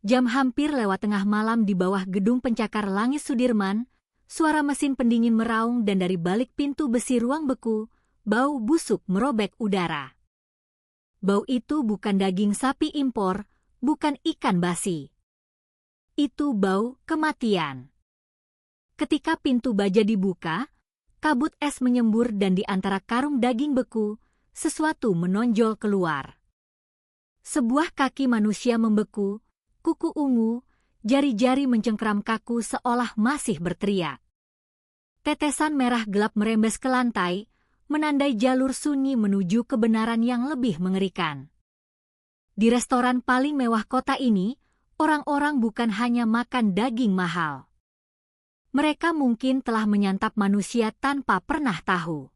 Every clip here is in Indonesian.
Jam hampir lewat tengah malam di bawah gedung pencakar langit Sudirman, suara mesin pendingin meraung dan dari balik pintu besi ruang beku, bau busuk merobek udara. Bau itu bukan daging sapi impor, bukan ikan basi. Itu bau kematian. Ketika pintu baja dibuka, kabut es menyembur dan di antara karung daging beku, sesuatu menonjol keluar. Sebuah kaki manusia membeku, kuku ungu, jari-jari mencengkeram kaku seolah masih berteriak. Tetesan merah gelap merembes ke lantai, menandai jalur sunyi menuju kebenaran yang lebih mengerikan. Di restoran paling mewah kota ini, orang-orang bukan hanya makan daging mahal. Mereka mungkin telah menyantap manusia tanpa pernah tahu.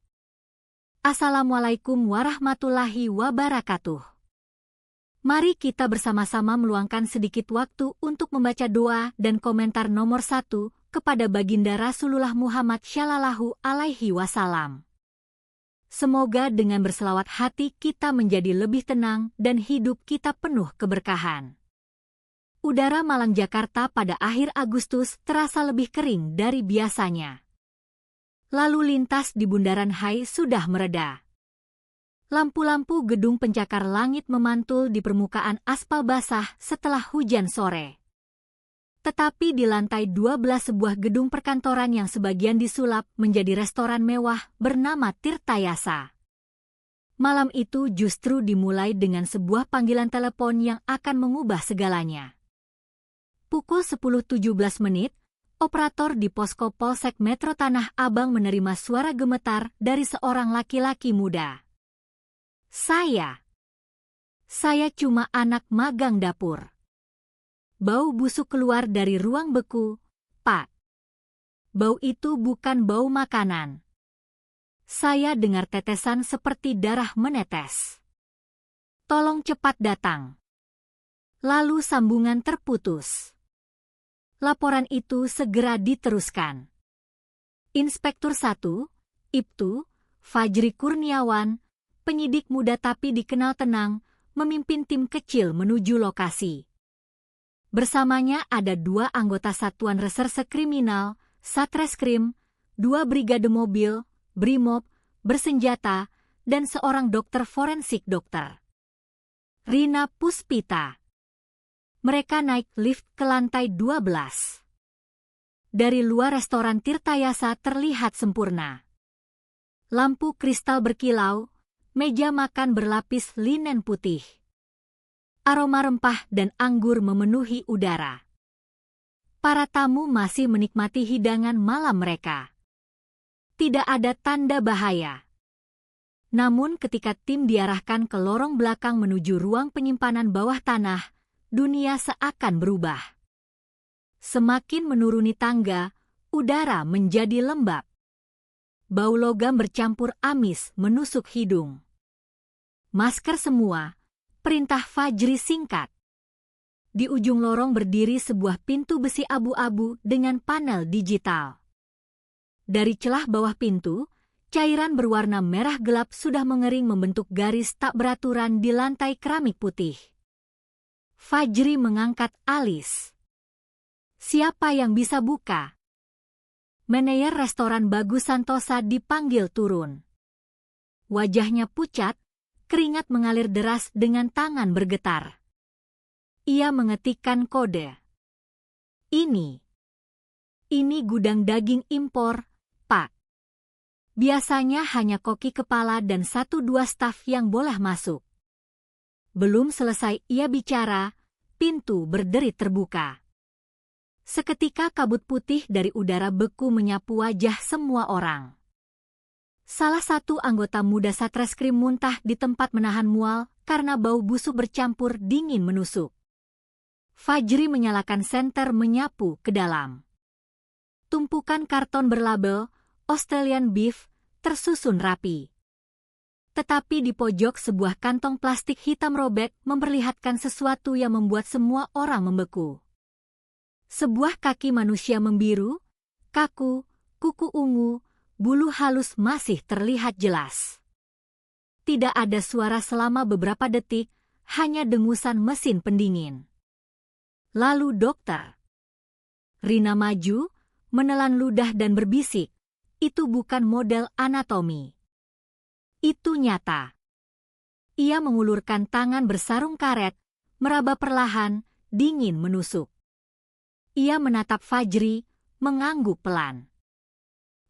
Assalamualaikum warahmatullahi wabarakatuh. Mari kita bersama-sama meluangkan sedikit waktu untuk membaca doa dan komentar nomor 1 kepada Baginda Rasulullah Muhammad Shallallahu Alaihi Wasallam. Semoga dengan berselawat hati kita menjadi lebih tenang dan hidup kita penuh keberkahan. Udara Malang Jakarta pada akhir Agustus terasa lebih kering dari biasanya. Lalu lintas di Bundaran HI sudah mereda. Lampu-lampu gedung pencakar langit memantul di permukaan aspal basah setelah hujan sore. Tetapi di lantai 12 sebuah gedung perkantoran yang sebagian disulap menjadi restoran mewah bernama Tirtayasa. Malam itu justru dimulai dengan sebuah panggilan telepon yang akan mengubah segalanya. Pukul 10.17, operator di posko Polsek Metro Tanah Abang menerima suara gemetar dari seorang laki-laki muda. Saya cuma anak magang dapur. Bau busuk keluar dari ruang beku, Pak. Bau itu bukan bau makanan. Saya dengar tetesan seperti darah menetes. Tolong cepat datang. Lalu sambungan terputus. Laporan itu segera diteruskan. Inspektur 1, Ibtu, Fajri Kurniawan, penyidik muda tapi dikenal tenang, memimpin tim kecil menuju lokasi. Bersamanya ada 2 anggota Satuan Reserse Kriminal, Satreskrim, 2 brigade mobil, Brimob, bersenjata, dan seorang dokter forensik dokter Rina Puspita. Mereka naik lift ke lantai 12. Dari luar restoran Tirtayasa terlihat sempurna. Lampu kristal berkilau, meja makan berlapis linen putih. Aroma rempah dan anggur memenuhi udara. Para tamu masih menikmati hidangan malam mereka. Tidak ada tanda bahaya. Namun ketika tim diarahkan ke lorong belakang menuju ruang penyimpanan bawah tanah, dunia seakan berubah. Semakin menuruni tangga, udara menjadi lembab. Bau logam bercampur amis menusuk hidung. Masker semua, perintah Fajri singkat. Di ujung lorong berdiri sebuah pintu besi abu-abu dengan panel digital. Dari celah bawah pintu, cairan berwarna merah gelap sudah mengering membentuk garis tak beraturan di lantai keramik putih. Fajri mengangkat alis. Siapa yang bisa buka? Manajer restoran Bagus Santosa dipanggil turun. Wajahnya pucat, keringat mengalir deras dengan tangan bergetar. Ia mengetikkan kode. Ini gudang daging impor, Pak. Biasanya hanya koki kepala dan 1-2 staf yang boleh masuk. Belum selesai ia bicara, pintu berderit terbuka. Seketika kabut putih dari udara beku menyapu wajah semua orang. Salah satu anggota muda Satreskrim muntah di tempat menahan mual karena bau busuk bercampur dingin menusuk. Fajri menyalakan senter menyapu ke dalam. Tumpukan karton berlabel Australian Beef tersusun rapi. Tetapi di pojok sebuah kantong plastik hitam robek memperlihatkan sesuatu yang membuat semua orang membeku. Sebuah kaki manusia membiru, kaku, kuku ungu, bulu halus masih terlihat jelas. Tidak ada suara selama beberapa detik, hanya dengusan mesin pendingin. Lalu dokter. Rina maju, menelan ludah dan berbisik, itu bukan model anatomi. Itu nyata. Ia mengulurkan tangan bersarung karet, meraba perlahan, dingin menusuk. Ia menatap Fajri, mengangguk pelan.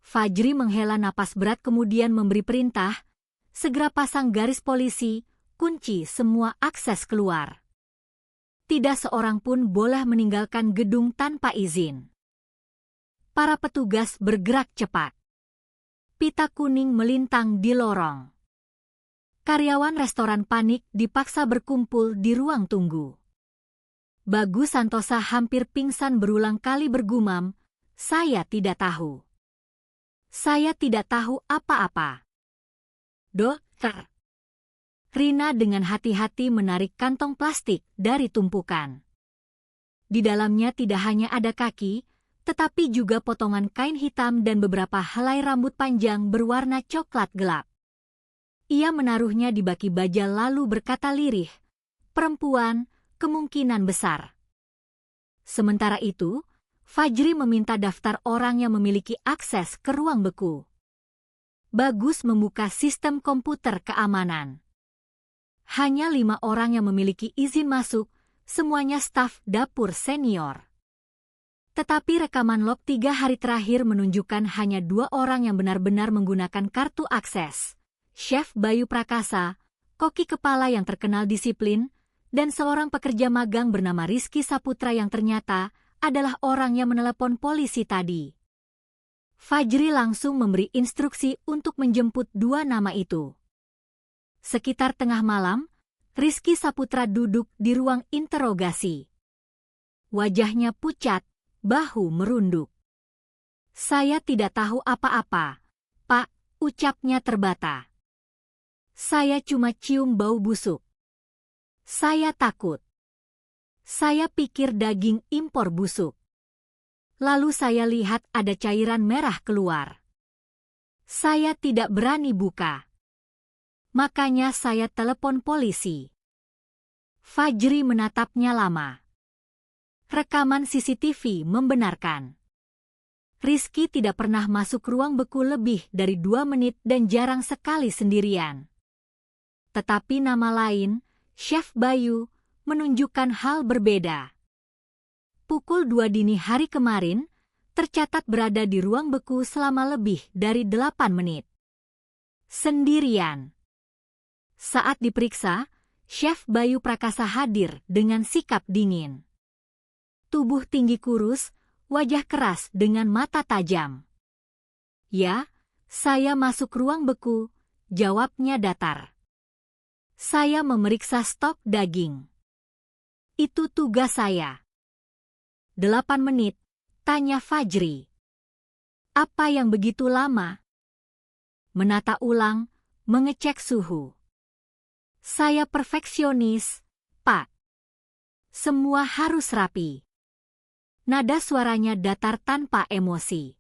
Fajri menghela napas berat kemudian memberi perintah, segera pasang garis polisi, kunci semua akses keluar. Tidak seorang pun boleh meninggalkan gedung tanpa izin. Para petugas bergerak cepat. Pita kuning melintang di lorong. Karyawan restoran panik dipaksa berkumpul di ruang tunggu. Bagus Santosa hampir pingsan berulang kali bergumam, "Saya tidak tahu. Saya tidak tahu apa-apa." "Dokter." Rina dengan hati-hati menarik kantong plastik dari tumpukan. Di dalamnya tidak hanya ada kaki, tetapi juga potongan kain hitam dan beberapa helai rambut panjang berwarna coklat gelap. Ia menaruhnya di baki baja lalu berkata lirih, "Perempuan, kemungkinan besar." Sementara itu, Fajri meminta daftar orang yang memiliki akses ke ruang beku. Bagus membuka sistem komputer keamanan. Hanya 5 orang yang memiliki izin masuk, semuanya staf dapur senior. Tetapi rekaman log 3 hari terakhir menunjukkan hanya 2 orang yang benar-benar menggunakan kartu akses. Chef Bayu Prakasa, koki kepala yang terkenal disiplin, dan seorang pekerja magang bernama Rizky Saputra yang ternyata adalah orang yang menelepon polisi tadi. Fajri langsung memberi instruksi untuk menjemput 2 nama itu. Sekitar tengah malam, Rizky Saputra duduk di ruang interogasi. Wajahnya pucat, bahu merunduk. "Saya tidak tahu apa-apa, Pak," ucapnya terbata. "Saya cuma cium bau busuk. Saya takut. Saya pikir daging impor busuk. Lalu saya lihat ada cairan merah keluar. Saya tidak berani buka. Makanya saya telepon polisi." Fajri menatapnya lama. Rekaman CCTV membenarkan. Rizky tidak pernah masuk ruang beku lebih dari 2 menit dan jarang sekali sendirian. Tetapi nama lain, Chef Bayu, menunjukkan hal berbeda. Pukul 2 dini hari kemarin, tercatat berada di ruang beku selama lebih dari 8 menit. Sendirian. Saat diperiksa, Chef Bayu Prakasa hadir dengan sikap dingin. Tubuh tinggi kurus, wajah keras dengan mata tajam. "Ya, saya masuk ruang beku," jawabnya datar. "Saya memeriksa stok daging. Itu tugas saya." 8 menit, tanya Fajri. "Apa yang begitu lama?" Menata ulang, mengecek suhu. "Saya perfeksionis, Pak. Semua harus rapi." Nada suaranya datar tanpa emosi.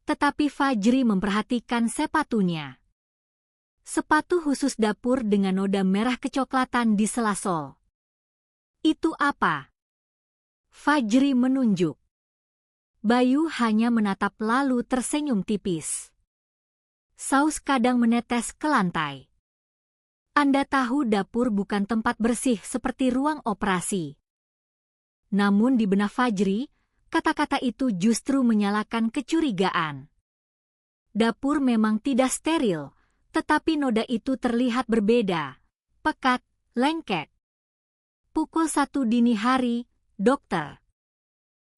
Tetapi Fajri memperhatikan sepatunya. Sepatu khusus dapur dengan noda merah kecoklatan di sela sol. "Itu apa?" Fajri menunjuk. Bayu hanya menatap lalu tersenyum tipis. Saus kadang menetes ke lantai. "Anda tahu dapur bukan tempat bersih seperti ruang operasi." Namun di benak Fajri, kata-kata itu justru menyalakan kecurigaan. Dapur memang tidak steril, tetapi noda itu terlihat berbeda, pekat, lengket. "Pukul 1 dini hari, dokter."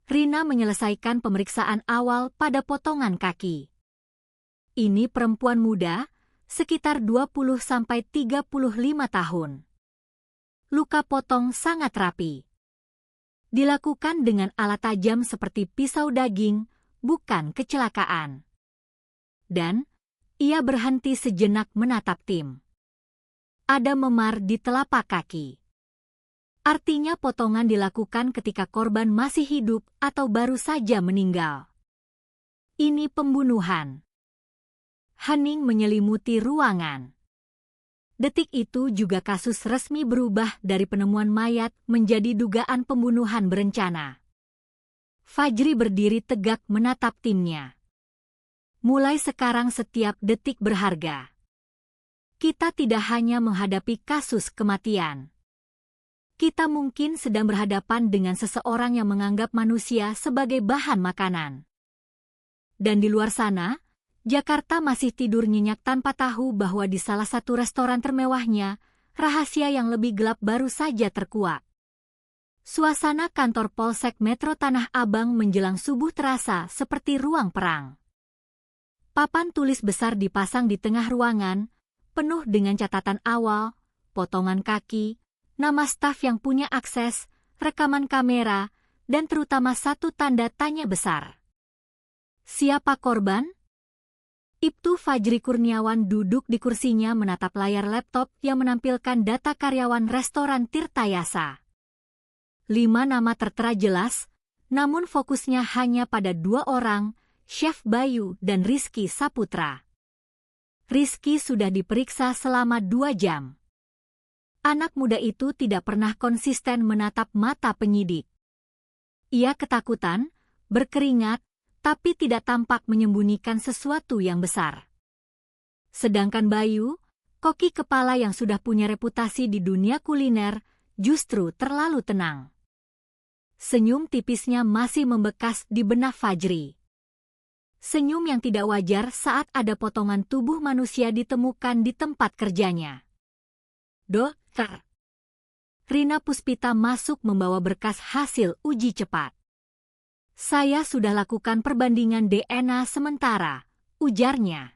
Rina menyelesaikan pemeriksaan awal pada potongan kaki. Ini perempuan muda, sekitar 20–35 tahun. Luka potong sangat rapi. Dilakukan dengan alat tajam seperti pisau daging, bukan kecelakaan. Dan ia berhenti sejenak menatap tim. Ada memar di telapak kaki. Artinya potongan dilakukan ketika korban masih hidup atau baru saja meninggal. Ini pembunuhan. Hening menyelimuti ruangan. Detik itu juga kasus resmi berubah dari penemuan mayat menjadi dugaan pembunuhan berencana. Fajri berdiri tegak menatap timnya. Mulai sekarang setiap detik berharga. Kita tidak hanya menghadapi kasus kematian. Kita mungkin sedang berhadapan dengan seseorang yang menganggap manusia sebagai bahan makanan. Dan di luar sana, Jakarta masih tidur nyenyak tanpa tahu bahwa di salah satu restoran termewahnya, rahasia yang lebih gelap baru saja terkuak. Suasana kantor Polsek Metro Tanah Abang menjelang subuh terasa seperti ruang perang. Papan tulis besar dipasang di tengah ruangan, penuh dengan catatan awal, potongan kaki, nama staf yang punya akses, rekaman kamera, dan terutama satu tanda tanya besar. Siapa korban? Ibtu Fajri Kurniawan duduk di kursinya menatap layar laptop yang menampilkan data karyawan restoran Tirtayasa. 5 nama tertera jelas, namun fokusnya hanya pada 2 orang, Chef Bayu dan Rizky Saputra. Rizky sudah diperiksa selama 2 jam. Anak muda itu tidak pernah konsisten menatap mata penyidik. Ia ketakutan, berkeringat, tapi tidak tampak menyembunyikan sesuatu yang besar. Sedangkan Bayu, koki kepala yang sudah punya reputasi di dunia kuliner, justru terlalu tenang. Senyum tipisnya masih membekas di benak Fajri. Senyum yang tidak wajar saat ada potongan tubuh manusia ditemukan di tempat kerjanya. Dokter. Rina Puspita masuk membawa berkas hasil uji cepat. Saya sudah lakukan perbandingan DNA sementara, ujarnya.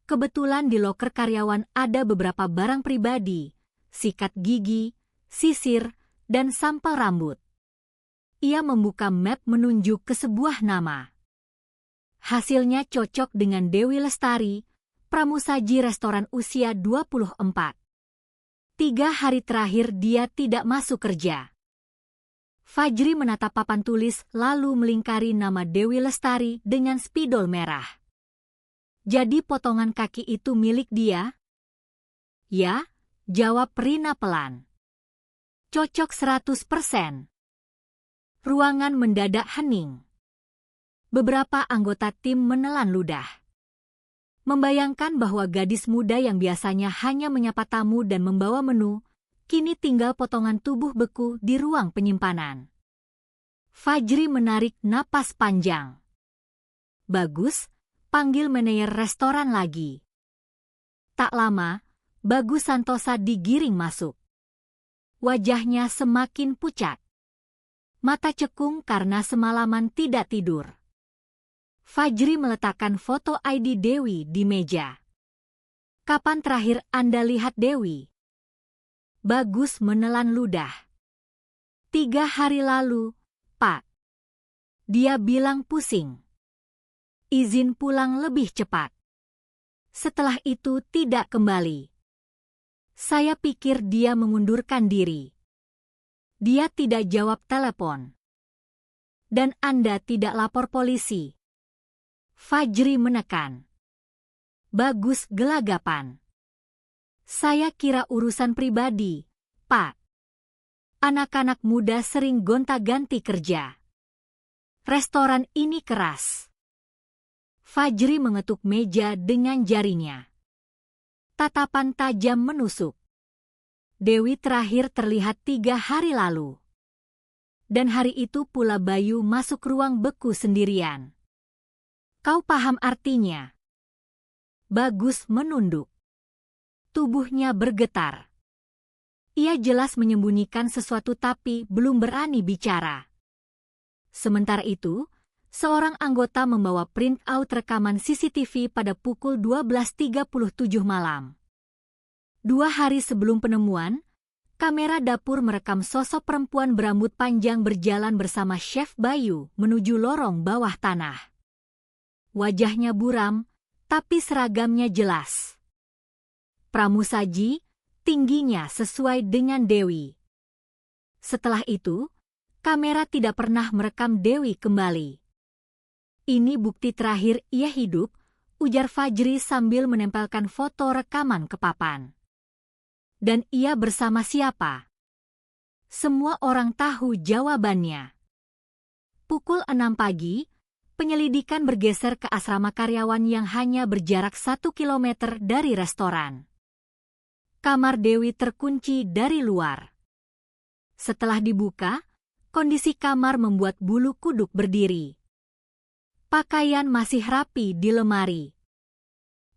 Kebetulan di loker karyawan ada beberapa barang pribadi, sikat gigi, sisir, dan sampel rambut. Ia membuka map menunjuk ke sebuah nama. Hasilnya cocok dengan Dewi Lestari, pramusaji restoran usia 24. 3 hari terakhir dia tidak masuk kerja. Fajri menatap papan tulis lalu melingkari nama Dewi Lestari dengan spidol merah. Jadi potongan kaki itu milik dia? Ya, jawab Rina pelan. Cocok 100%. Ruangan mendadak hening. Beberapa anggota tim menelan ludah. Membayangkan bahwa gadis muda yang biasanya hanya menyapa tamu dan membawa menu, kini tinggal potongan tubuh beku di ruang penyimpanan. Fajri menarik napas panjang. Bagus, panggil manajer restoran lagi. Tak lama, Bagus Santosa digiring masuk. Wajahnya semakin pucat. Mata cekung karena semalaman tidak tidur. Fajri meletakkan foto ID Dewi di meja. Kapan terakhir Anda lihat Dewi? Bagus menelan ludah. 3 hari lalu, Pak. Dia bilang pusing. Izin pulang lebih cepat. Setelah itu tidak kembali. Saya pikir dia mengundurkan diri. Dia tidak jawab telepon. Dan Anda tidak lapor polisi. Fajri menekan. Bagus gelagapan. Saya kira urusan pribadi, Pak. Anak-anak muda sering gonta-ganti kerja. Restoran ini keras. Fajri mengetuk meja dengan jarinya. Tatapan tajam menusuk. Dewi terakhir terlihat 3 hari lalu. Dan hari itu pula Bayu masuk ruang beku sendirian. Kau paham artinya? Bagus menunduk. Tubuhnya bergetar. Ia jelas menyembunyikan sesuatu tapi belum berani bicara. Sementara itu, seorang anggota membawa print out rekaman CCTV pada pukul 12.37 malam. 2 hari sebelum penemuan, kamera dapur merekam sosok perempuan berambut panjang berjalan bersama Chef Bayu menuju lorong bawah tanah. Wajahnya buram, tapi seragamnya jelas. Pramusaji, tingginya sesuai dengan Dewi. Setelah itu, kamera tidak pernah merekam Dewi kembali. Ini bukti terakhir ia hidup, ujar Fajri sambil menempelkan foto rekaman ke papan. Dan ia bersama siapa? Semua orang tahu jawabannya. Pukul 6 pagi, penyelidikan bergeser ke asrama karyawan yang hanya berjarak 1 kilometer dari restoran. Kamar Dewi terkunci dari luar. Setelah dibuka, kondisi kamar membuat bulu kuduk berdiri. Pakaian masih rapi di lemari.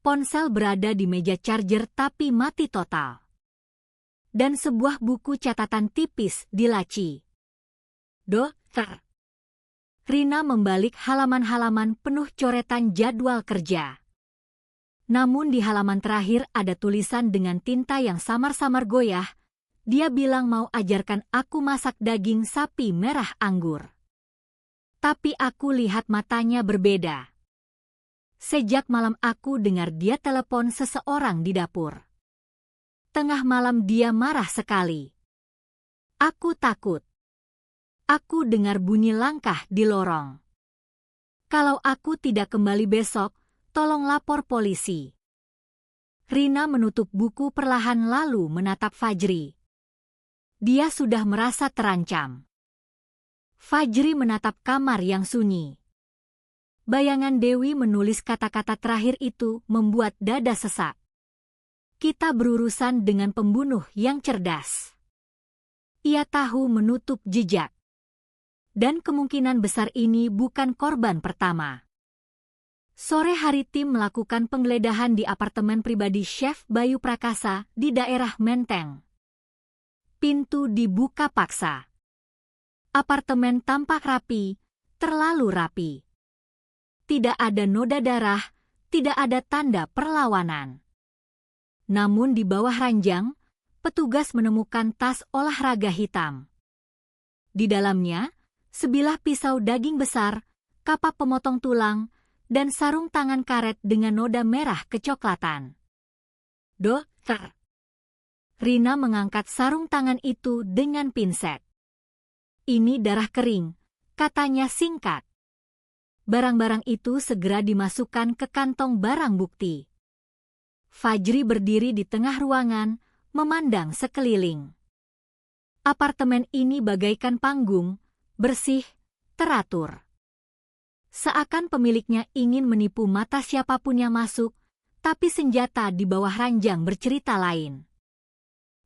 Ponsel berada di meja charger tapi mati total. Dan sebuah buku catatan tipis di laci. Dokter. Rina membalik halaman-halaman penuh coretan jadwal kerja. Namun di halaman terakhir ada tulisan dengan tinta yang samar-samar goyah. Dia bilang mau ajarkan aku masak daging sapi merah anggur. Tapi aku lihat matanya berbeda. Sejak malam aku dengar dia telepon seseorang di dapur. Tengah malam dia marah sekali. Aku takut. Aku dengar bunyi langkah di lorong. Kalau aku tidak kembali besok, tolong lapor polisi. Rina menutup buku perlahan lalu menatap Fajri. Dia sudah merasa terancam. Fajri menatap kamar yang sunyi. Bayangan Dewi menulis kata-kata terakhir itu membuat dada sesak. Kita berurusan dengan pembunuh yang cerdas. Ia tahu menutup jejak. Dan kemungkinan besar ini bukan korban pertama. Sore hari tim melakukan penggeledahan di apartemen pribadi Chef Bayu Prakasa di daerah Menteng. Pintu dibuka paksa. Apartemen tampak rapi, terlalu rapi. Tidak ada noda darah, tidak ada tanda perlawanan. Namun di bawah ranjang, petugas menemukan tas olahraga hitam. Di dalamnya, sebilah pisau daging besar, kapak pemotong tulang, dan sarung tangan karet dengan noda merah kecoklatan. Dokter. Rina mengangkat sarung tangan itu dengan pinset. Ini darah kering, katanya singkat. Barang-barang itu segera dimasukkan ke kantong barang bukti. Fajri berdiri di tengah ruangan, memandang sekeliling. Apartemen ini bagaikan panggung, bersih, teratur. Seakan pemiliknya ingin menipu mata siapapun yang masuk, tapi senjata di bawah ranjang bercerita lain.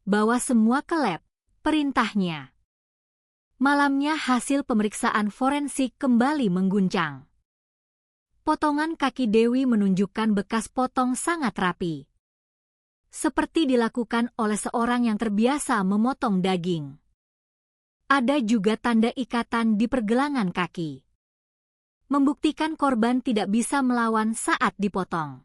Bawa semua ke lab, perintahnya. Malamnya hasil pemeriksaan forensik kembali mengguncang. Potongan kaki Dewi menunjukkan bekas potong sangat rapi. Seperti dilakukan oleh seorang yang terbiasa memotong daging. Ada juga tanda ikatan di pergelangan kaki. Membuktikan korban tidak bisa melawan saat dipotong.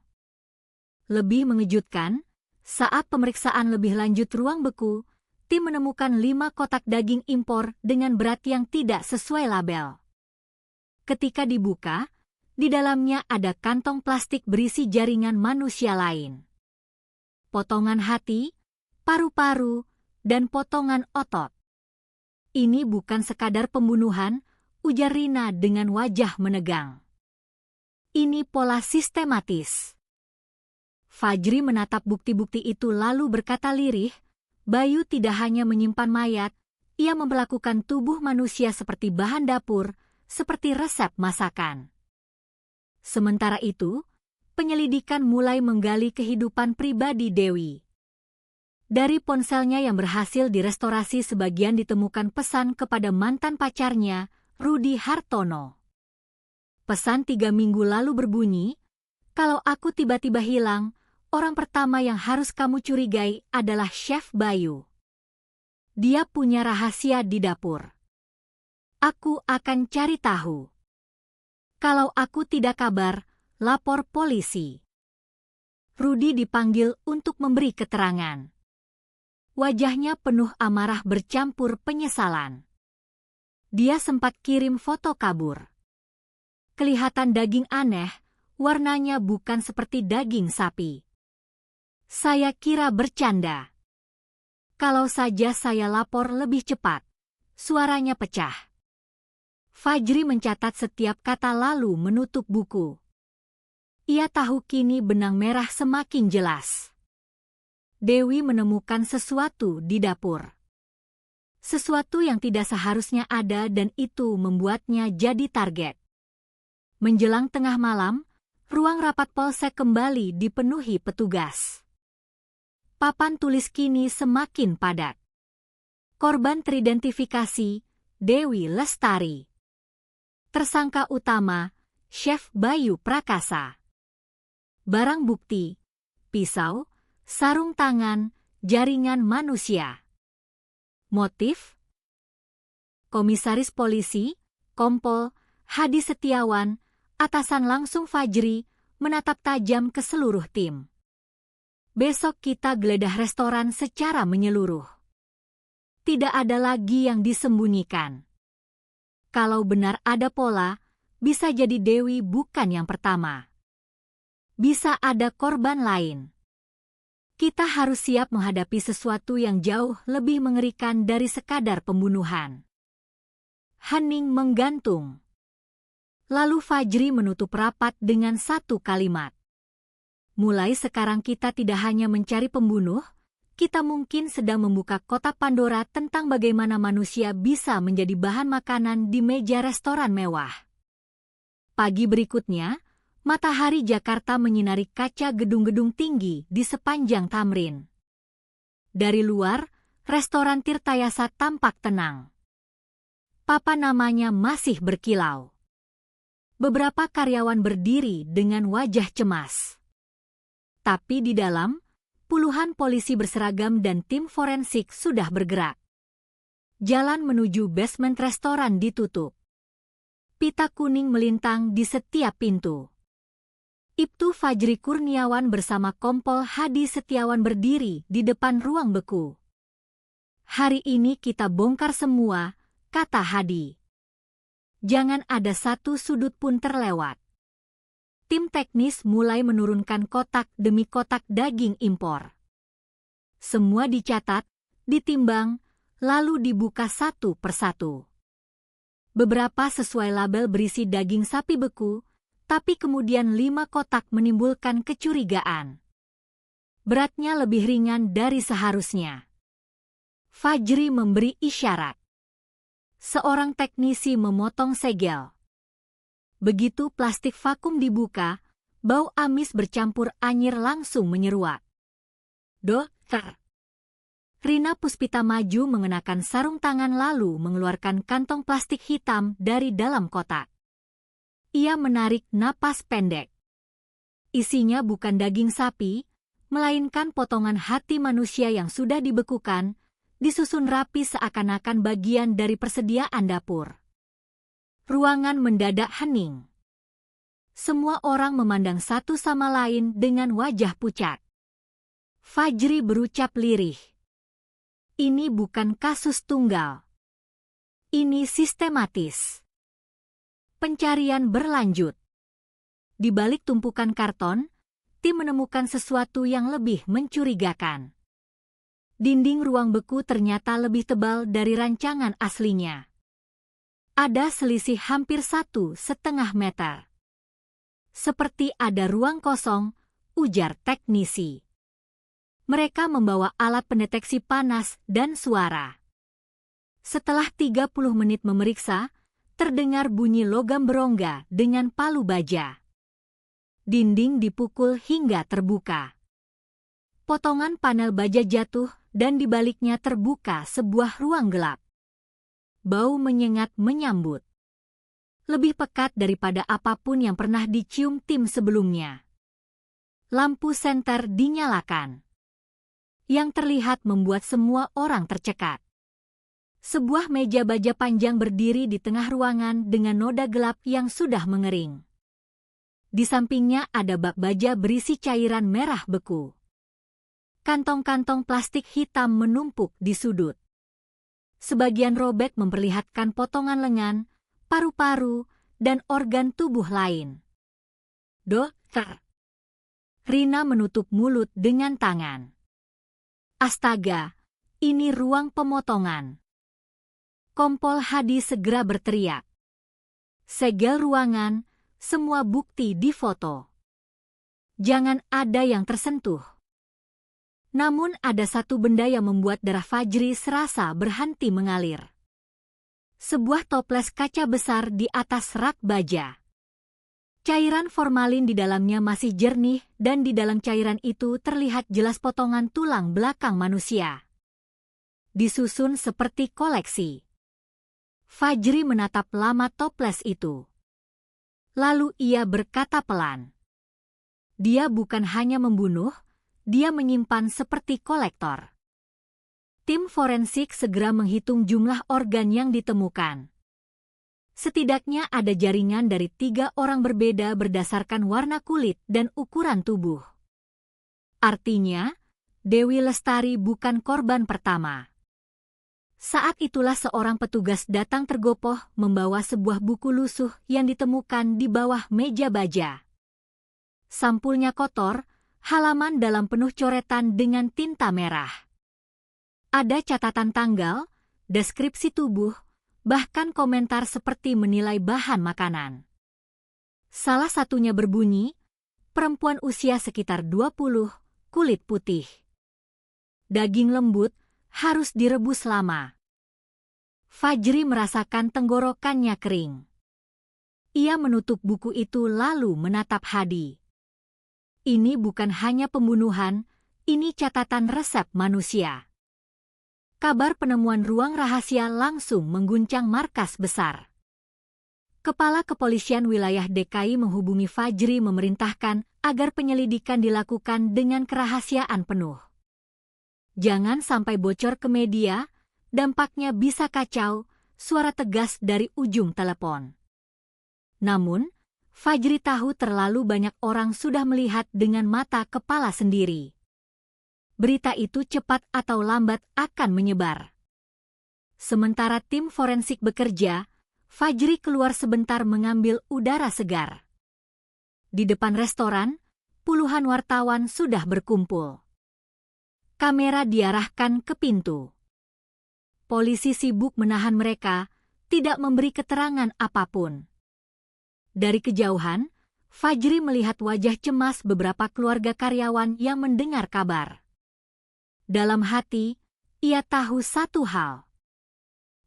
Lebih mengejutkan, saat pemeriksaan lebih lanjut ruang beku, tim menemukan 5 kotak daging impor dengan berat yang tidak sesuai label. Ketika dibuka, di dalamnya ada kantong plastik berisi jaringan manusia lain. Potongan hati, paru-paru, dan potongan otot. Ini bukan sekadar pembunuhan, ujar Rina dengan wajah menegang. Ini pola sistematis. Fajri menatap bukti-bukti itu lalu berkata lirih, Bayu tidak hanya menyimpan mayat, ia memperlakukan tubuh manusia seperti bahan dapur, seperti resep masakan. Sementara itu, penyelidikan mulai menggali kehidupan pribadi Dewi. Dari ponselnya yang berhasil direstorasi sebagian ditemukan pesan kepada mantan pacarnya, Rudi Hartono. Pesan 3 minggu lalu berbunyi, kalau aku tiba-tiba hilang, orang pertama yang harus kamu curigai adalah Chef Bayu. Dia punya rahasia di dapur. Aku akan cari tahu. Kalau aku tidak kabar, lapor polisi. Rudi dipanggil untuk memberi keterangan. Wajahnya penuh amarah bercampur penyesalan. Dia sempat kirim foto kabur. Kelihatan daging aneh, warnanya bukan seperti daging sapi. Saya kira bercanda. Kalau saja saya lapor lebih cepat. Suaranya pecah. Fajri mencatat setiap kata lalu menutup buku. Ia tahu kini benang merah semakin jelas. Dewi menemukan sesuatu di dapur. Sesuatu yang tidak seharusnya ada dan itu membuatnya jadi target. Menjelang tengah malam, ruang rapat polsek kembali dipenuhi petugas. Papan tulis kini semakin padat. Korban teridentifikasi, Dewi Lestari. Tersangka utama, Chef Bayu Prakasa. Barang bukti, pisau, sarung tangan, jaringan manusia. Motif? Komisaris Polisi, Kompol Hadi Setiawan, atasan langsung Fajri, menatap tajam ke seluruh tim. Besok kita geledah restoran secara menyeluruh. Tidak ada lagi yang disembunyikan. Kalau benar ada pola, bisa jadi Dewi bukan yang pertama. Bisa ada korban lain. Kita harus siap menghadapi sesuatu yang jauh lebih mengerikan dari sekadar pembunuhan. Hening menggantung. Lalu Fajri menutup rapat dengan satu kalimat. Mulai sekarang kita tidak hanya mencari pembunuh, kita mungkin sedang membuka kotak Pandora tentang bagaimana manusia bisa menjadi bahan makanan di meja restoran mewah. Pagi berikutnya, matahari Jakarta menyinari kaca gedung-gedung tinggi di sepanjang Tamrin. Dari luar, restoran Tirtayasa tampak tenang. Papan namanya masih berkilau. Beberapa karyawan berdiri dengan wajah cemas. Tapi di dalam, puluhan polisi berseragam dan tim forensik sudah bergerak. Jalan menuju basement restoran ditutup. Pita kuning melintang di setiap pintu. Ibtu Fajri Kurniawan bersama Kompol Hadi Setiawan berdiri di depan ruang beku. Hari ini kita bongkar semua, kata Hadi. Jangan ada satu sudut pun terlewat. Tim teknis mulai menurunkan kotak demi kotak daging impor. Semua dicatat, ditimbang, lalu dibuka satu persatu. Beberapa sesuai label berisi daging sapi beku, tapi kemudian 5 kotak menimbulkan kecurigaan. Beratnya lebih ringan dari seharusnya. Fajri memberi isyarat. Seorang teknisi memotong segel. Begitu plastik vakum dibuka, bau amis bercampur anyir langsung menyeruak. Dokter. Rina Puspita maju mengenakan sarung tangan lalu mengeluarkan kantong plastik hitam dari dalam kotak. Ia menarik napas pendek. Isinya bukan daging sapi, melainkan potongan hati manusia yang sudah dibekukan, disusun rapi seakan-akan bagian dari persediaan dapur. Ruangan mendadak hening. Semua orang memandang satu sama lain dengan wajah pucat. Fajri berucap lirih. Ini bukan kasus tunggal. Ini sistematis. Pencarian berlanjut. Di balik tumpukan karton, tim menemukan sesuatu yang lebih mencurigakan. Dinding ruang beku ternyata lebih tebal dari rancangan aslinya. Ada selisih hampir 1,5 meter. Seperti ada ruang kosong, ujar teknisi. Mereka membawa alat pendeteksi panas dan suara. Setelah 30 menit memeriksa, terdengar bunyi logam berongga dengan palu baja. Dinding dipukul hingga terbuka. Potongan panel baja jatuh dan di baliknya terbuka sebuah ruang gelap. Bau menyengat menyambut. Lebih pekat daripada apapun yang pernah dicium tim sebelumnya. Lampu senter dinyalakan. Yang terlihat membuat semua orang tercekat. Sebuah meja baja panjang berdiri di tengah ruangan dengan noda gelap yang sudah mengering. Di sampingnya ada bak baja berisi cairan merah beku. Kantong-kantong plastik hitam menumpuk di sudut. Sebagian robek memperlihatkan potongan lengan, paru-paru, dan organ tubuh lain. Dokter. Rina menutup mulut dengan tangan. Astaga, ini ruang pemotongan. Kompol Hadi segera berteriak. Segel ruangan, semua bukti difoto. Jangan ada yang tersentuh. Namun ada satu benda yang membuat darah Fajri serasa berhenti mengalir. Sebuah toples kaca besar di atas rak baja. Cairan formalin di dalamnya masih jernih dan di dalam cairan itu terlihat jelas potongan tulang belakang manusia. Disusun seperti koleksi. Fajri menatap lama toples itu. Lalu ia berkata pelan. Dia bukan hanya membunuh, dia menyimpan seperti kolektor. Tim forensik segera menghitung jumlah organ yang ditemukan. Setidaknya ada jaringan dari 3 orang berbeda berdasarkan warna kulit dan ukuran tubuh. Artinya, Dewi Lestari bukan korban pertama. Saat itulah seorang petugas datang tergopoh membawa sebuah buku lusuh yang ditemukan di bawah meja baja. Sampulnya kotor, halaman dalam penuh coretan dengan tinta merah. Ada catatan tanggal, deskripsi tubuh, bahkan komentar seperti menilai bahan makanan. Salah satunya berbunyi, perempuan usia sekitar 20, kulit putih. Daging lembut, harus direbus lama. Fajri merasakan tenggorokannya kering. Ia menutup buku itu lalu menatap Hadi. Ini bukan hanya pembunuhan, ini catatan resep manusia. Kabar penemuan ruang rahasia langsung mengguncang markas besar. Kepala Kepolisian Wilayah DKI menghubungi Fajri memerintahkan agar penyelidikan dilakukan dengan kerahasiaan penuh. Jangan sampai bocor ke media, dampaknya bisa kacau, suara tegas dari ujung telepon. Namun, Fajri tahu terlalu banyak orang sudah melihat dengan mata kepala sendiri. Berita itu cepat atau lambat akan menyebar. Sementara tim forensik bekerja, Fajri keluar sebentar mengambil udara segar. Di depan restoran, puluhan wartawan sudah berkumpul. Kamera diarahkan ke pintu. Polisi sibuk menahan mereka, tidak memberi keterangan apapun. Dari kejauhan, Fajri melihat wajah cemas beberapa keluarga karyawan yang mendengar kabar. Dalam hati, ia tahu satu hal.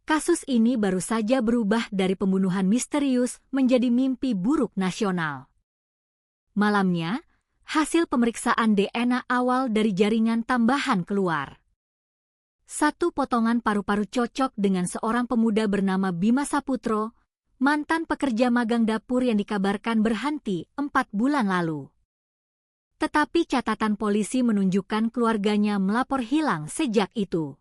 Kasus ini baru saja berubah dari pembunuhan misterius menjadi mimpi buruk nasional. Malamnya, hasil pemeriksaan DNA awal dari jaringan tambahan keluar. Satu potongan paru-paru cocok dengan seorang pemuda bernama Bima Saputro, mantan pekerja magang dapur yang dikabarkan berhenti 4 bulan lalu. Tetapi catatan polisi menunjukkan keluarganya melapor hilang sejak itu.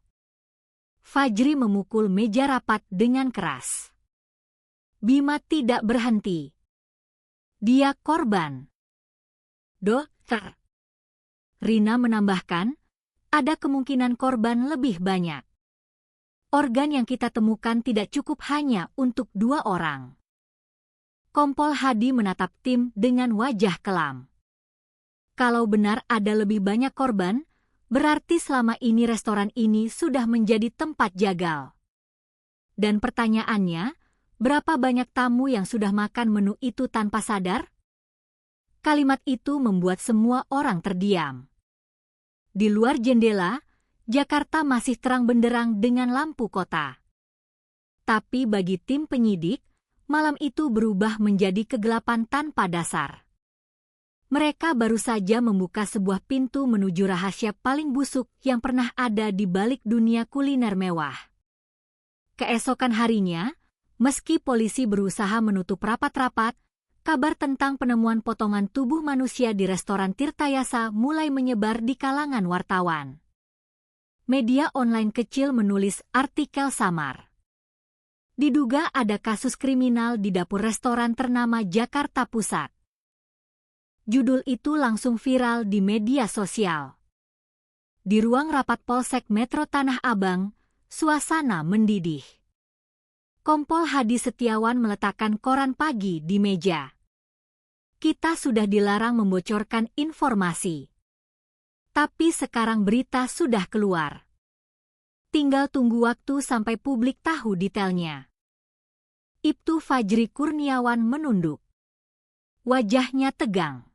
Fajri memukul meja rapat dengan keras. Bima tidak berhenti. Dia korban. Dokter. Rina menambahkan, ada kemungkinan korban lebih banyak. Organ yang kita temukan tidak cukup hanya untuk 2 orang. Kompol Hadi menatap tim dengan wajah kelam. Kalau benar ada lebih banyak korban, berarti selama ini restoran ini sudah menjadi tempat jagal. Dan pertanyaannya, berapa banyak tamu yang sudah makan menu itu tanpa sadar? Kalimat itu membuat semua orang terdiam. Di luar jendela, Jakarta masih terang benderang dengan lampu kota. Tapi bagi tim penyidik, malam itu berubah menjadi kegelapan tanpa dasar. Mereka baru saja membuka sebuah pintu menuju rahasia paling busuk yang pernah ada di balik dunia kuliner mewah. Keesokan harinya, meski polisi berusaha menutup rapat-rapat, kabar tentang penemuan potongan tubuh manusia di restoran Tirtayasa mulai menyebar di kalangan wartawan. Media online kecil menulis artikel samar. Diduga ada kasus kriminal di dapur restoran ternama Jakarta Pusat. Judul itu langsung viral di media sosial. Di ruang rapat Polsek Metro Tanah Abang, suasana mendidih. Kompol Hadi Setiawan meletakkan koran pagi di meja. Kita sudah dilarang membocorkan informasi. Tapi sekarang berita sudah keluar. Tinggal tunggu waktu sampai publik tahu detailnya. Ibtu Fajri Kurniawan menunduk. Wajahnya tegang.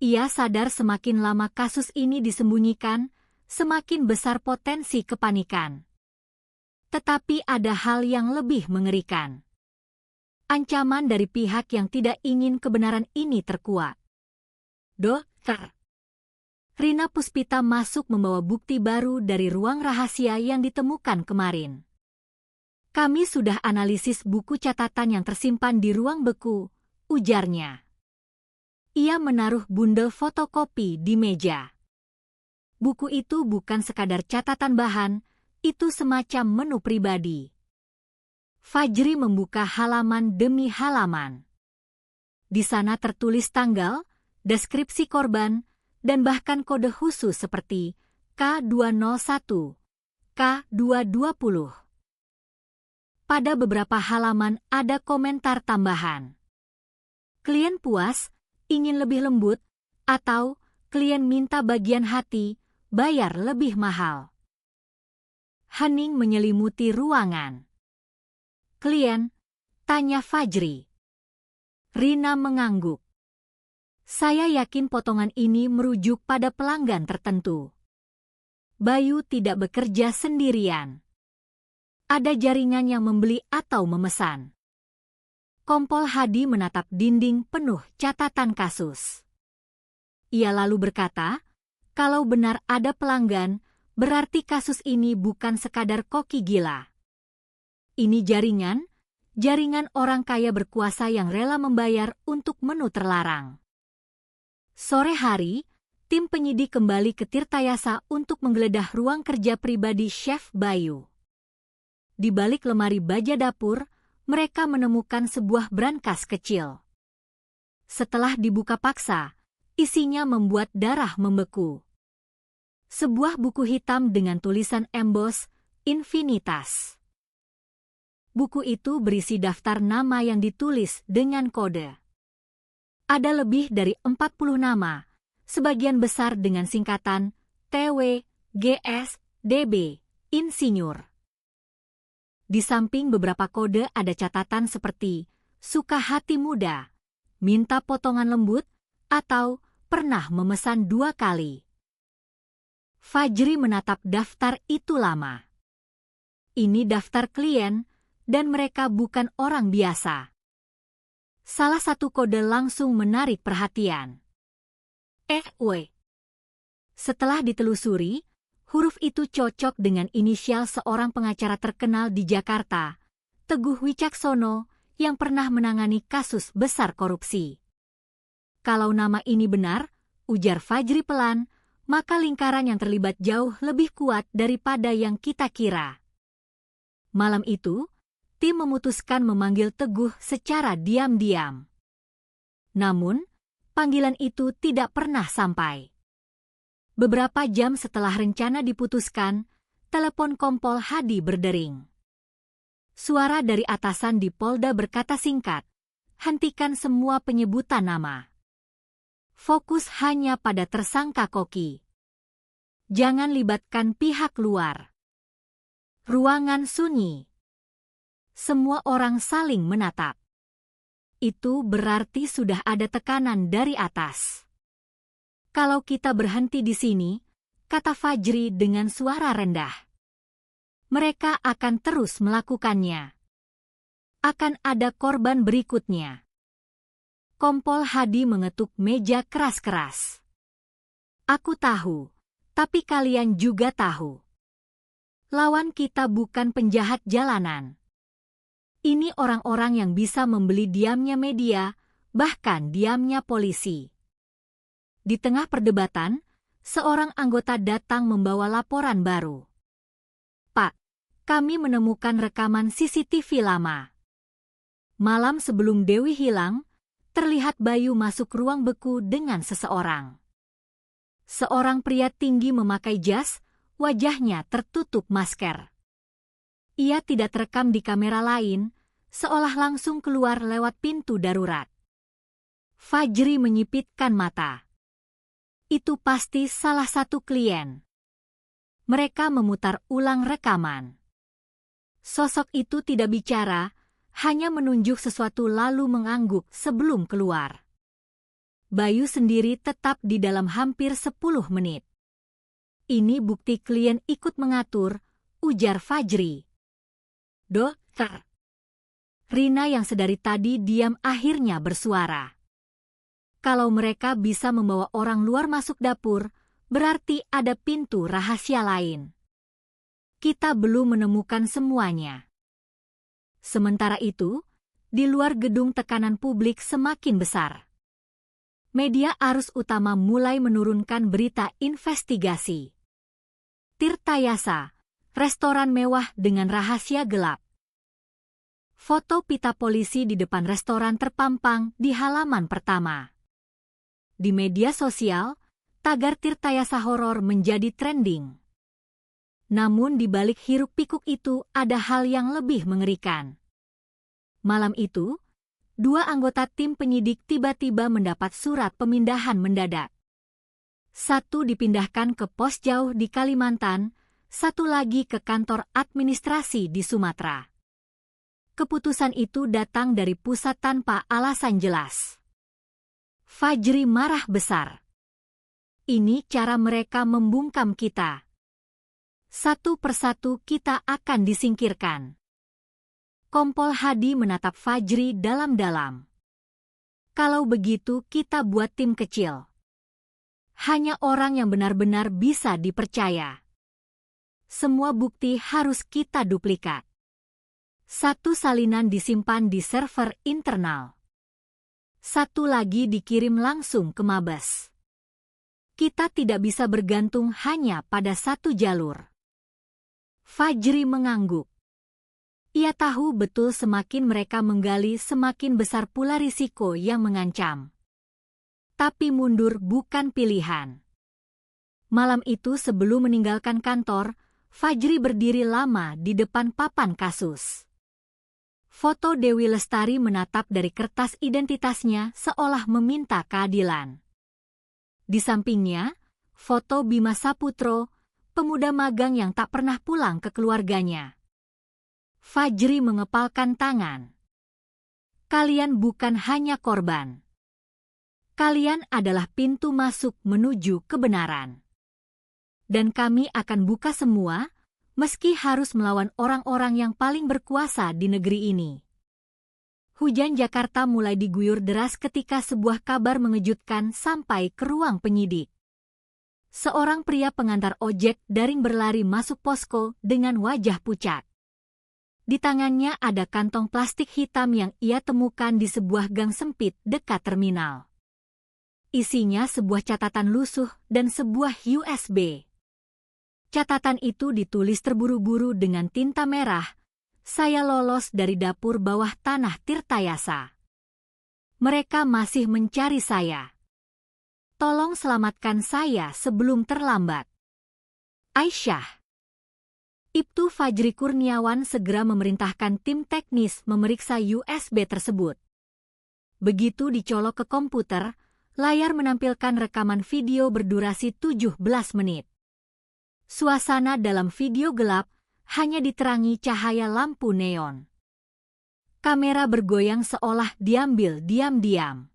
Ia sadar semakin lama kasus ini disembunyikan, semakin besar potensi kepanikan. Tetapi ada hal yang lebih mengerikan. Ancaman dari pihak yang tidak ingin kebenaran ini terkuak. Dokter. Rina Puspita masuk membawa bukti baru dari ruang rahasia yang ditemukan kemarin. Kami sudah analisis buku catatan yang tersimpan di ruang beku, ujarnya. Ia menaruh bundel fotokopi di meja. Buku itu bukan sekadar catatan bahan, itu semacam menu pribadi. Fajri membuka halaman demi halaman. Di sana tertulis tanggal, deskripsi korban, dan bahkan kode khusus seperti K201, K220. Pada beberapa halaman ada komentar tambahan. Klien puas, ingin lebih lembut, atau klien minta bagian hati, bayar lebih mahal. Hening menyelimuti ruangan. Klien, tanya Fajri. Rina mengangguk. Saya yakin potongan ini merujuk pada pelanggan tertentu. Bayu tidak bekerja sendirian. Ada jaringan yang membeli atau memesan. Kompol Hadi menatap dinding penuh catatan kasus. Ia lalu berkata, kalau benar ada pelanggan, berarti kasus ini bukan sekadar koki gila. Ini jaringan orang kaya berkuasa yang rela membayar untuk menu terlarang. Sore hari, tim penyidik kembali ke Tirtayasa untuk menggeledah ruang kerja pribadi Chef Bayu. Di balik lemari baja dapur, mereka menemukan sebuah brankas kecil. Setelah dibuka paksa, isinya membuat darah membeku. Sebuah buku hitam dengan tulisan embos, Infinitas. Buku itu berisi daftar nama yang ditulis dengan kode. Ada lebih dari 40 nama, sebagian besar dengan singkatan TW, GS, DB, Insinyur. Di samping beberapa kode ada catatan seperti suka hati muda, minta potongan lembut, atau pernah memesan 2 kali. Fajri menatap daftar itu lama. Ini daftar klien, dan mereka bukan orang biasa. Salah satu kode langsung menarik perhatian. W. Setelah ditelusuri, huruf itu cocok dengan inisial seorang pengacara terkenal di Jakarta, Teguh Wicaksono, yang pernah menangani kasus besar korupsi. Kalau nama ini benar, ujar Fajri pelan, maka lingkaran yang terlibat jauh lebih kuat daripada yang kita kira. Malam itu, tim memutuskan memanggil Teguh secara diam-diam. Namun, panggilan itu tidak pernah sampai. Beberapa jam setelah rencana diputuskan, telepon Kompol Hadi berdering. Suara dari atasan di Polda berkata singkat, hentikan semua penyebutan nama. Fokus hanya pada tersangka Koki. Jangan libatkan pihak luar. Ruangan sunyi. Semua orang saling menatap. Itu berarti sudah ada tekanan dari atas. Kalau kita berhenti di sini, kata Fajri dengan suara rendah, mereka akan terus melakukannya. Akan ada korban berikutnya. Kompol Hadi mengetuk meja keras-keras. Aku tahu, tapi kalian juga tahu. Lawan kita bukan penjahat jalanan. Ini orang-orang yang bisa membeli diamnya media, bahkan diamnya polisi. Di tengah perdebatan, seorang anggota datang membawa laporan baru. Pak, kami menemukan rekaman CCTV lama. Malam sebelum Dewi hilang, terlihat Bayu masuk ruang beku dengan seseorang. Seorang pria tinggi memakai jas, wajahnya tertutup masker. Ia tidak terekam di kamera lain, seolah langsung keluar lewat pintu darurat. Fajri menyipitkan mata. Itu pasti salah satu klien. Mereka memutar ulang rekaman. Sosok itu tidak bicara, hanya menunjuk sesuatu lalu mengangguk sebelum keluar. Bayu sendiri tetap di dalam hampir 10 menit. Ini bukti klien ikut mengatur, ujar Fajri. Dokter. Rina yang sedari tadi diam akhirnya bersuara. Kalau mereka bisa membawa orang luar masuk dapur, berarti ada pintu rahasia lain. Kita belum menemukan semuanya. Sementara itu, di luar gedung tekanan publik semakin besar. Media arus utama mulai menurunkan berita investigasi. Tirtayasa, restoran mewah dengan rahasia gelap. Foto pita polisi di depan restoran terpampang di halaman pertama. Di media sosial, tagar Tirtayasa horor menjadi trending. Namun di balik hiruk-pikuk itu ada hal yang lebih mengerikan. Malam itu, 2 anggota tim penyidik tiba-tiba mendapat surat pemindahan mendadak. Satu dipindahkan ke pos jauh di Kalimantan, satu lagi ke kantor administrasi di Sumatera. Keputusan itu datang dari pusat tanpa alasan jelas. Fajri marah besar. Ini cara mereka membungkam kita. Satu persatu kita akan disingkirkan. Kompol Hadi menatap Fajri dalam-dalam. Kalau begitu kita buat tim kecil. Hanya orang yang benar-benar bisa dipercaya. Semua bukti harus kita duplikat. Satu salinan disimpan di server internal. Satu lagi dikirim langsung ke Mabes. Kita tidak bisa bergantung hanya pada satu jalur. Fajri mengangguk. Ia tahu betul semakin mereka menggali semakin besar pula risiko yang mengancam. Tapi mundur bukan pilihan. Malam itu sebelum meninggalkan kantor, Fajri berdiri lama di depan papan kasus. Foto Dewi Lestari menatap dari kertas identitasnya seolah meminta keadilan. Di sampingnya, foto Bima Saputro, pemuda magang yang tak pernah pulang ke keluarganya. Fajri mengepalkan tangan. Kalian bukan hanya korban. Kalian adalah pintu masuk menuju kebenaran. Dan kami akan buka semua, meski harus melawan orang-orang yang paling berkuasa di negeri ini. Hujan Jakarta mulai diguyur deras ketika sebuah kabar mengejutkan sampai ke ruang penyidik. Seorang pria pengantar ojek daring berlari masuk posko dengan wajah pucat. Di tangannya ada kantong plastik hitam yang ia temukan di sebuah gang sempit dekat terminal. Isinya sebuah catatan lusuh dan sebuah USB. Catatan itu ditulis terburu-buru dengan tinta merah. Saya lolos dari dapur bawah tanah Tirtayasa. Mereka masih mencari saya. Tolong selamatkan saya sebelum terlambat. Aisyah. Ibtu Fajri Kurniawan segera memerintahkan tim teknis memeriksa USB tersebut. Begitu dicolok ke komputer, layar menampilkan rekaman video berdurasi 17 menit. Suasana dalam video gelap hanya diterangi cahaya lampu neon. Kamera bergoyang seolah diambil diam-diam.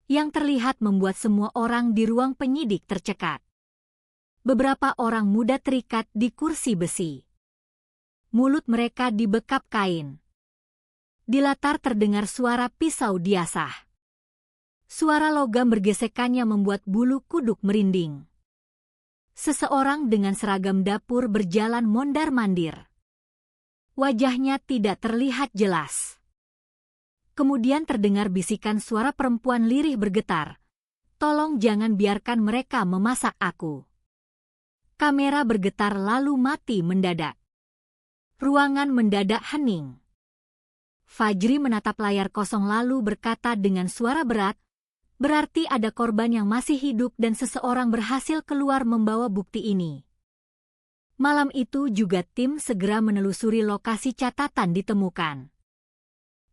Yang terlihat membuat semua orang di ruang penyidik tercekat. Beberapa orang muda terikat di kursi besi. Mulut mereka dibekap kain. Di latar terdengar suara pisau diasah. Suara logam bergesekannya membuat bulu kuduk merinding. Seseorang dengan seragam dapur berjalan mondar-mandir. Wajahnya tidak terlihat jelas. Kemudian terdengar bisikan suara perempuan lirih bergetar. Tolong jangan biarkan mereka memasak aku. Kamera bergetar lalu mati mendadak. Ruangan mendadak hening. Fajri menatap layar kosong lalu berkata dengan suara berat, berarti ada korban yang masih hidup dan seseorang berhasil keluar membawa bukti ini. Malam itu juga tim segera menelusuri lokasi catatan ditemukan.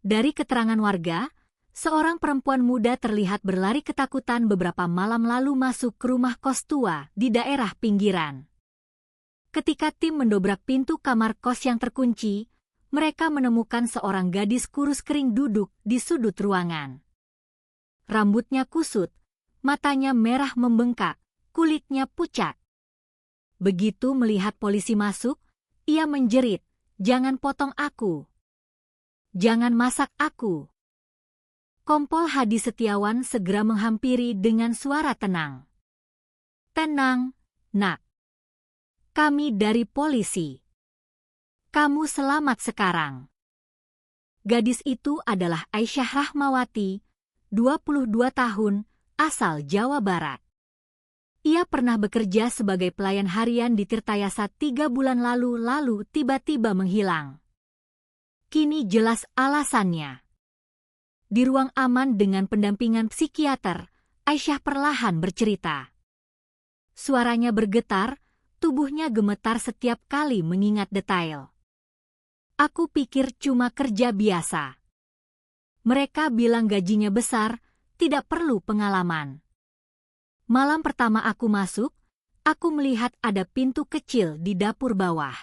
Dari keterangan warga, seorang perempuan muda terlihat berlari ketakutan beberapa malam lalu masuk ke rumah kos tua di daerah pinggiran. Ketika tim mendobrak pintu kamar kos yang terkunci, mereka menemukan seorang gadis kurus kering duduk di sudut ruangan. Rambutnya kusut, matanya merah membengkak, kulitnya pucat. Begitu melihat polisi masuk, ia menjerit, "Jangan potong aku! Jangan masak aku!" Kompol Hadi Setiawan segera menghampiri dengan suara tenang. "Tenang, Nak. Kami dari polisi. Kamu selamat sekarang." Gadis itu adalah Aisyah Rahmawati, 22 tahun, asal Jawa Barat. Ia pernah bekerja sebagai pelayan harian di Tirtayasa 3 bulan lalu tiba-tiba menghilang. Kini jelas alasannya. Di ruang aman dengan pendampingan psikiater, Aisyah perlahan bercerita. Suaranya bergetar, tubuhnya gemetar setiap kali mengingat detail. "Aku pikir cuma kerja biasa. Mereka bilang gajinya besar, tidak perlu pengalaman. Malam pertama aku masuk, aku melihat ada pintu kecil di dapur bawah.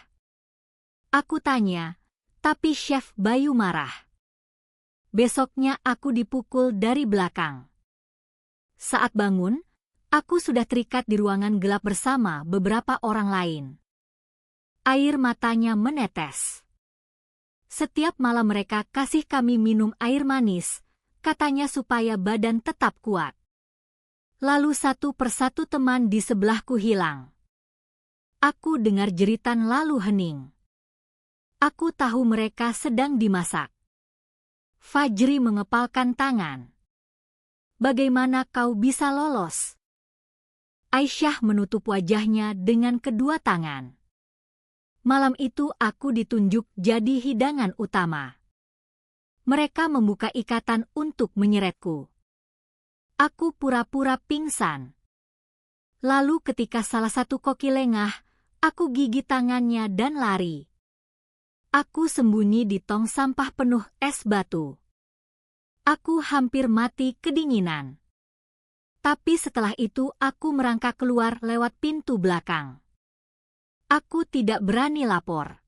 Aku tanya, tapi Chef Bayu marah. Besoknya aku dipukul dari belakang. Saat bangun, aku sudah terikat di ruangan gelap bersama beberapa orang lain." Air matanya menetes. "Setiap malam mereka kasih kami minum air manis, katanya supaya badan tetap kuat. Lalu satu persatu teman di sebelahku hilang. Aku dengar jeritan lalu hening. Aku tahu mereka sedang dimasak." Fajri mengepalkan tangan. "Bagaimana kau bisa lolos?" Aisyah menutup wajahnya dengan kedua tangan. "Malam itu aku ditunjuk jadi hidangan utama. Mereka membuka ikatan untuk menyeretku. Aku pura-pura pingsan. Lalu ketika salah satu koki lengah, aku gigit tangannya dan lari. Aku sembunyi di tong sampah penuh es batu. Aku hampir mati kedinginan. Tapi setelah itu aku merangkak keluar lewat pintu belakang. Aku tidak berani lapor.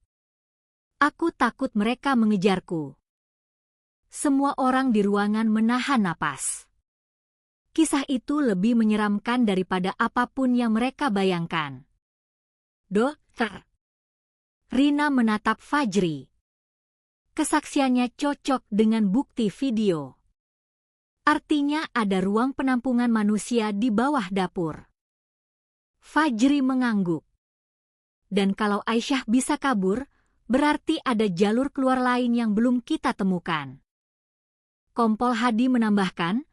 Aku takut mereka mengejarku." Semua orang di ruangan menahan napas. Kisah itu lebih menyeramkan daripada apapun yang mereka bayangkan. "Dokter." Rina menatap Fajri. Kesaksiannya cocok dengan bukti video. Artinya ada ruang penampungan manusia di bawah dapur. Fajri mengangguk. Dan kalau Aisyah bisa kabur, berarti ada jalur keluar lain yang belum kita temukan. Kompol Hadi menambahkan,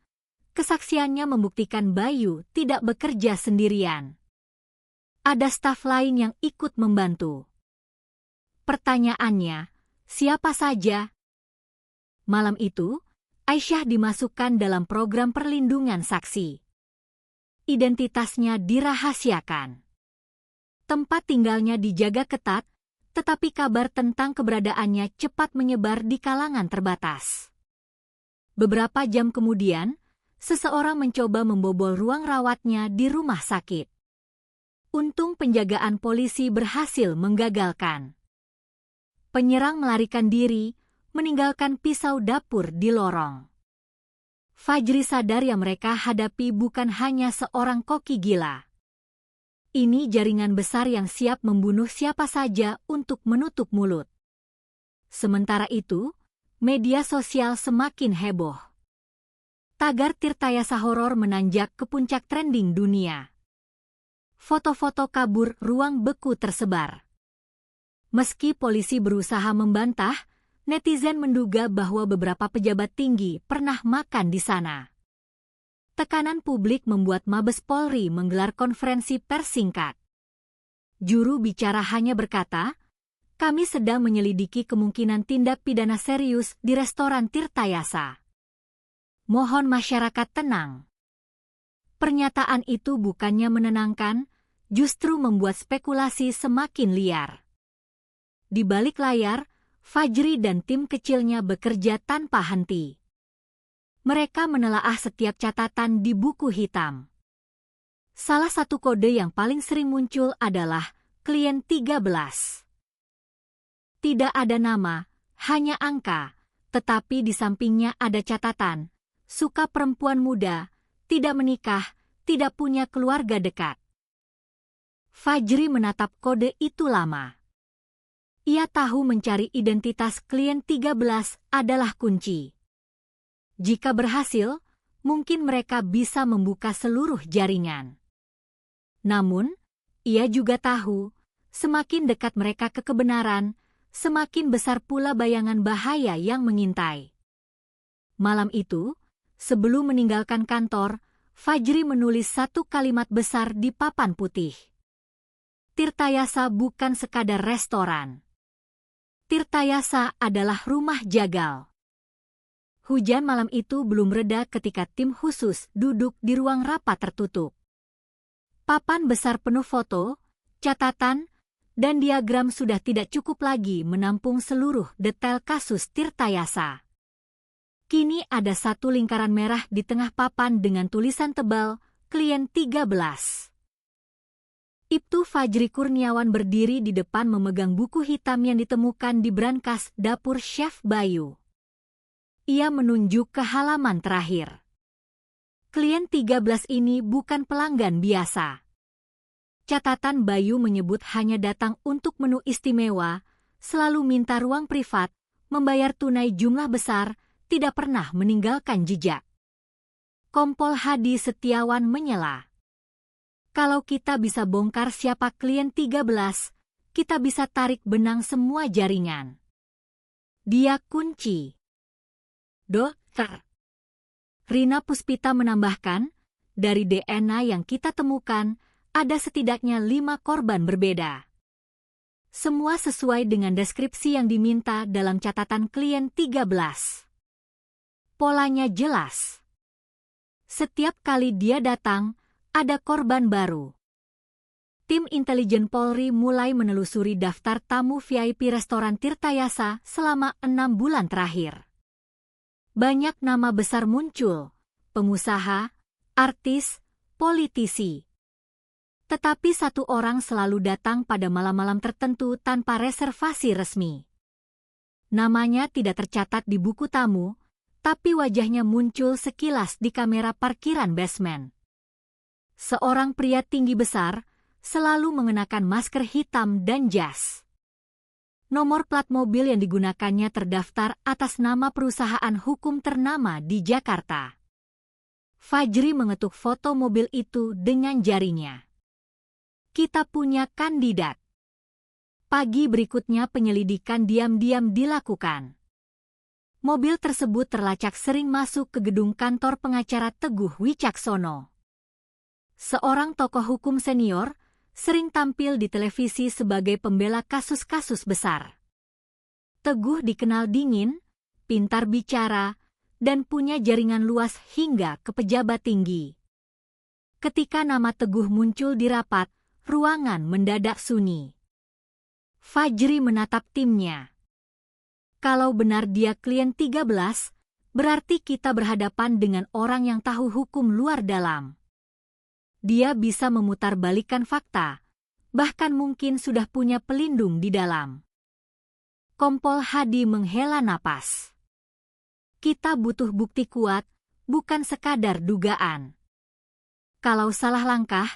kesaksiannya membuktikan Bayu tidak bekerja sendirian. Ada staf lain yang ikut membantu. Pertanyaannya, siapa saja? Malam itu, Aisyah dimasukkan dalam program perlindungan saksi. Identitasnya dirahasiakan. Tempat tinggalnya dijaga ketat, tetapi kabar tentang keberadaannya cepat menyebar di kalangan terbatas. Beberapa jam kemudian, seseorang mencoba membobol ruang rawatnya di rumah sakit. Untung penjagaan polisi berhasil menggagalkan. Penyerang melarikan diri, meninggalkan pisau dapur di lorong. Fajri sadar yang mereka hadapi bukan hanya seorang koki gila. Ini jaringan besar yang siap membunuh siapa saja untuk menutup mulut. Sementara itu, media sosial semakin heboh. Tagar Tirtayasa horor menanjak ke puncak trending dunia. Foto-foto kabur ruang beku tersebar. Meski polisi berusaha membantah, netizen menduga bahwa beberapa pejabat tinggi pernah makan di sana. Tekanan publik membuat Mabes Polri menggelar konferensi pers singkat. Juru bicara hanya berkata, "Kami sedang menyelidiki kemungkinan tindak pidana serius di restoran Tirtayasa. Mohon masyarakat tenang." Pernyataan itu bukannya menenangkan, justru membuat spekulasi semakin liar. Di balik layar, Fajri dan tim kecilnya bekerja tanpa henti. Mereka menelaah setiap catatan di buku hitam. Salah satu kode yang paling sering muncul adalah klien 13. Tidak ada nama, hanya angka, tetapi di sampingnya ada catatan, suka perempuan muda, tidak menikah, tidak punya keluarga dekat. Fajri menatap kode itu lama. Ia tahu mencari identitas klien 13 adalah kunci. Jika berhasil, mungkin mereka bisa membuka seluruh jaringan. Namun, ia juga tahu, semakin dekat mereka ke kebenaran, semakin besar pula bayangan bahaya yang mengintai. Malam itu, sebelum meninggalkan kantor, Fajri menulis satu kalimat besar di papan putih. Tirtayasa bukan sekadar restoran. Tirtayasa adalah rumah jagal. Hujan malam itu belum reda ketika tim khusus duduk di ruang rapat tertutup. Papan besar penuh foto, catatan, dan diagram sudah tidak cukup lagi menampung seluruh detail kasus Tirtayasa. Kini ada satu lingkaran merah di tengah papan dengan tulisan tebal, klien 13. Ibtu Fajri Kurniawan berdiri di depan memegang buku hitam yang ditemukan di brankas dapur Chef Bayu. Ia menunjuk ke halaman terakhir. Klien 13 ini bukan pelanggan biasa. Catatan Bayu menyebut hanya datang untuk menu istimewa, selalu minta ruang privat, membayar tunai jumlah besar, tidak pernah meninggalkan jejak. Kompol Hadi Setiawan menyela. Kalau kita bisa bongkar siapa klien 13, kita bisa tarik benang semua jaringan. Dia kunci. Dokter. Rina Puspita menambahkan, dari DNA yang kita temukan, ada setidaknya 5 korban berbeda. Semua sesuai dengan deskripsi yang diminta dalam catatan klien 13. Polanya jelas. Setiap kali dia datang, ada korban baru. Tim intelijen Polri mulai menelusuri daftar tamu VIP restoran Tirtayasa selama 6 bulan terakhir. Banyak nama besar muncul, pengusaha, artis, politisi. Tetapi satu orang selalu datang pada malam-malam tertentu tanpa reservasi resmi. Namanya tidak tercatat di buku tamu, tapi wajahnya muncul sekilas di kamera parkiran basement. Seorang pria tinggi besar, selalu mengenakan masker hitam dan jas. Nomor plat mobil yang digunakannya terdaftar atas nama perusahaan hukum ternama di Jakarta. Fajri mengetuk foto mobil itu dengan jarinya. Kita punya kandidat. Pagi berikutnya penyelidikan diam-diam dilakukan. Mobil tersebut terlacak sering masuk ke gedung kantor pengacara Teguh Wicaksono. Seorang tokoh hukum senior, sering tampil di televisi sebagai pembela kasus-kasus besar. Teguh dikenal dingin, pintar bicara, dan punya jaringan luas hingga ke pejabat tinggi. Ketika nama Teguh muncul di rapat, ruangan mendadak sunyi. Fajri menatap timnya. Kalau benar dia klien 13, berarti kita berhadapan dengan orang yang tahu hukum luar dalam. Dia bisa memutarbalikkan fakta, bahkan mungkin sudah punya pelindung di dalam. Kompol Hadi menghela napas. Kita butuh bukti kuat, bukan sekadar dugaan. Kalau salah langkah,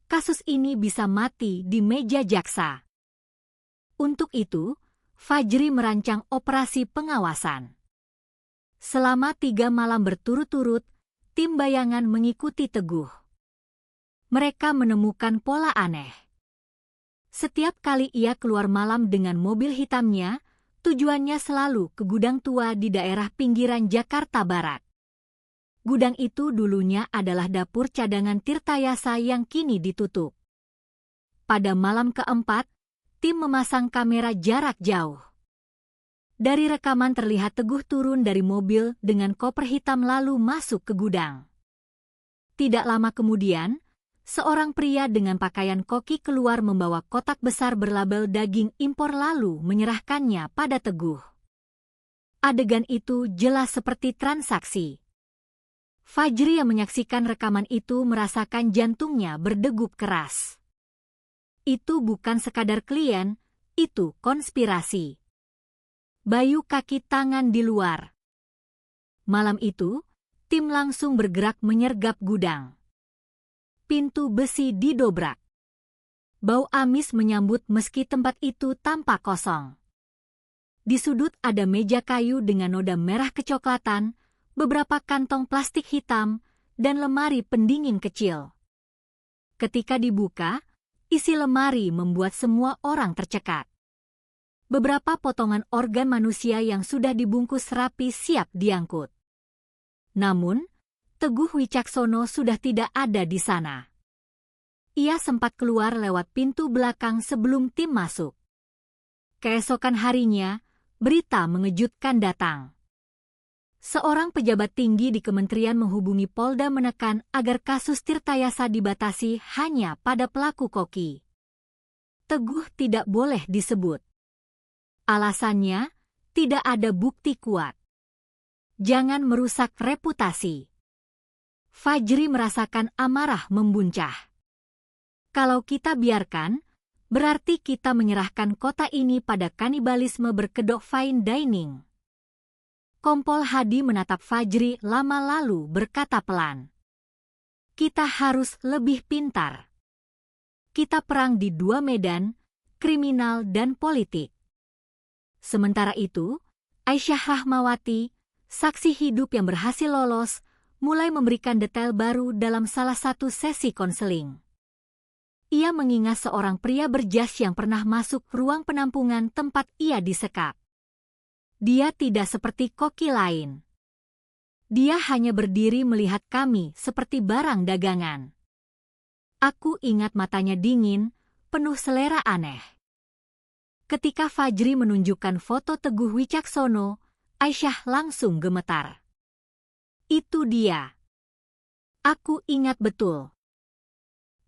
kasus ini bisa mati di meja jaksa. Untuk itu, Fajri merancang operasi pengawasan. Selama 3 malam berturut-turut, tim bayangan mengikuti Teguh. Mereka menemukan pola aneh. Setiap kali ia keluar malam dengan mobil hitamnya, tujuannya selalu ke gudang tua di daerah pinggiran Jakarta Barat. Gudang itu dulunya adalah dapur cadangan Tirtayasa yang kini ditutup. Pada malam keempat, tim memasang kamera jarak jauh. Dari rekaman terlihat Teguh turun dari mobil dengan koper hitam lalu masuk ke gudang. Tidak lama kemudian, seorang pria dengan pakaian koki keluar membawa kotak besar berlabel daging impor lalu menyerahkannya pada Teguh. Adegan itu jelas seperti transaksi. Fajri yang menyaksikan rekaman itu merasakan jantungnya berdegup keras. Itu bukan sekadar klien, itu konspirasi. Bayu kaki tangan di luar. Malam itu, tim langsung bergerak menyergap gudang. Pintu besi didobrak. Bau amis menyambut meski tempat itu tampak kosong. Di sudut ada meja kayu dengan noda merah kecoklatan, beberapa kantong plastik hitam, dan lemari pendingin kecil. Ketika dibuka, isi lemari membuat semua orang tercekat. Beberapa potongan organ manusia yang sudah dibungkus rapi siap diangkut. Namun, Teguh Wicaksono sudah tidak ada di sana. Ia sempat keluar lewat pintu belakang sebelum tim masuk. Keesokan harinya, berita mengejutkan datang. Seorang pejabat tinggi di kementerian menghubungi Polda menekan agar kasus Tirtayasa dibatasi hanya pada pelaku koki. Teguh tidak boleh disebut. Alasannya, tidak ada bukti kuat. Jangan merusak reputasi. Fajri merasakan amarah membuncah. Kalau kita biarkan, berarti kita menyerahkan kota ini pada kanibalisme berkedok fine dining. Kompol Hadi menatap Fajri lama lalu berkata pelan. Kita harus lebih pintar. Kita perang di dua medan, kriminal dan politik. Sementara itu, Aisyah Rahmawati, saksi hidup yang berhasil lolos, mulai memberikan detail baru dalam salah satu sesi konseling. Ia mengingat seorang pria berjas yang pernah masuk ruang penampungan tempat ia disekap. Dia tidak seperti koki lain. Dia hanya berdiri melihat kami seperti barang dagangan. Aku ingat matanya dingin, penuh selera aneh. Ketika Fajri menunjukkan foto Teguh Wicaksono, Aisyah langsung gemetar. Itu dia. Aku ingat betul.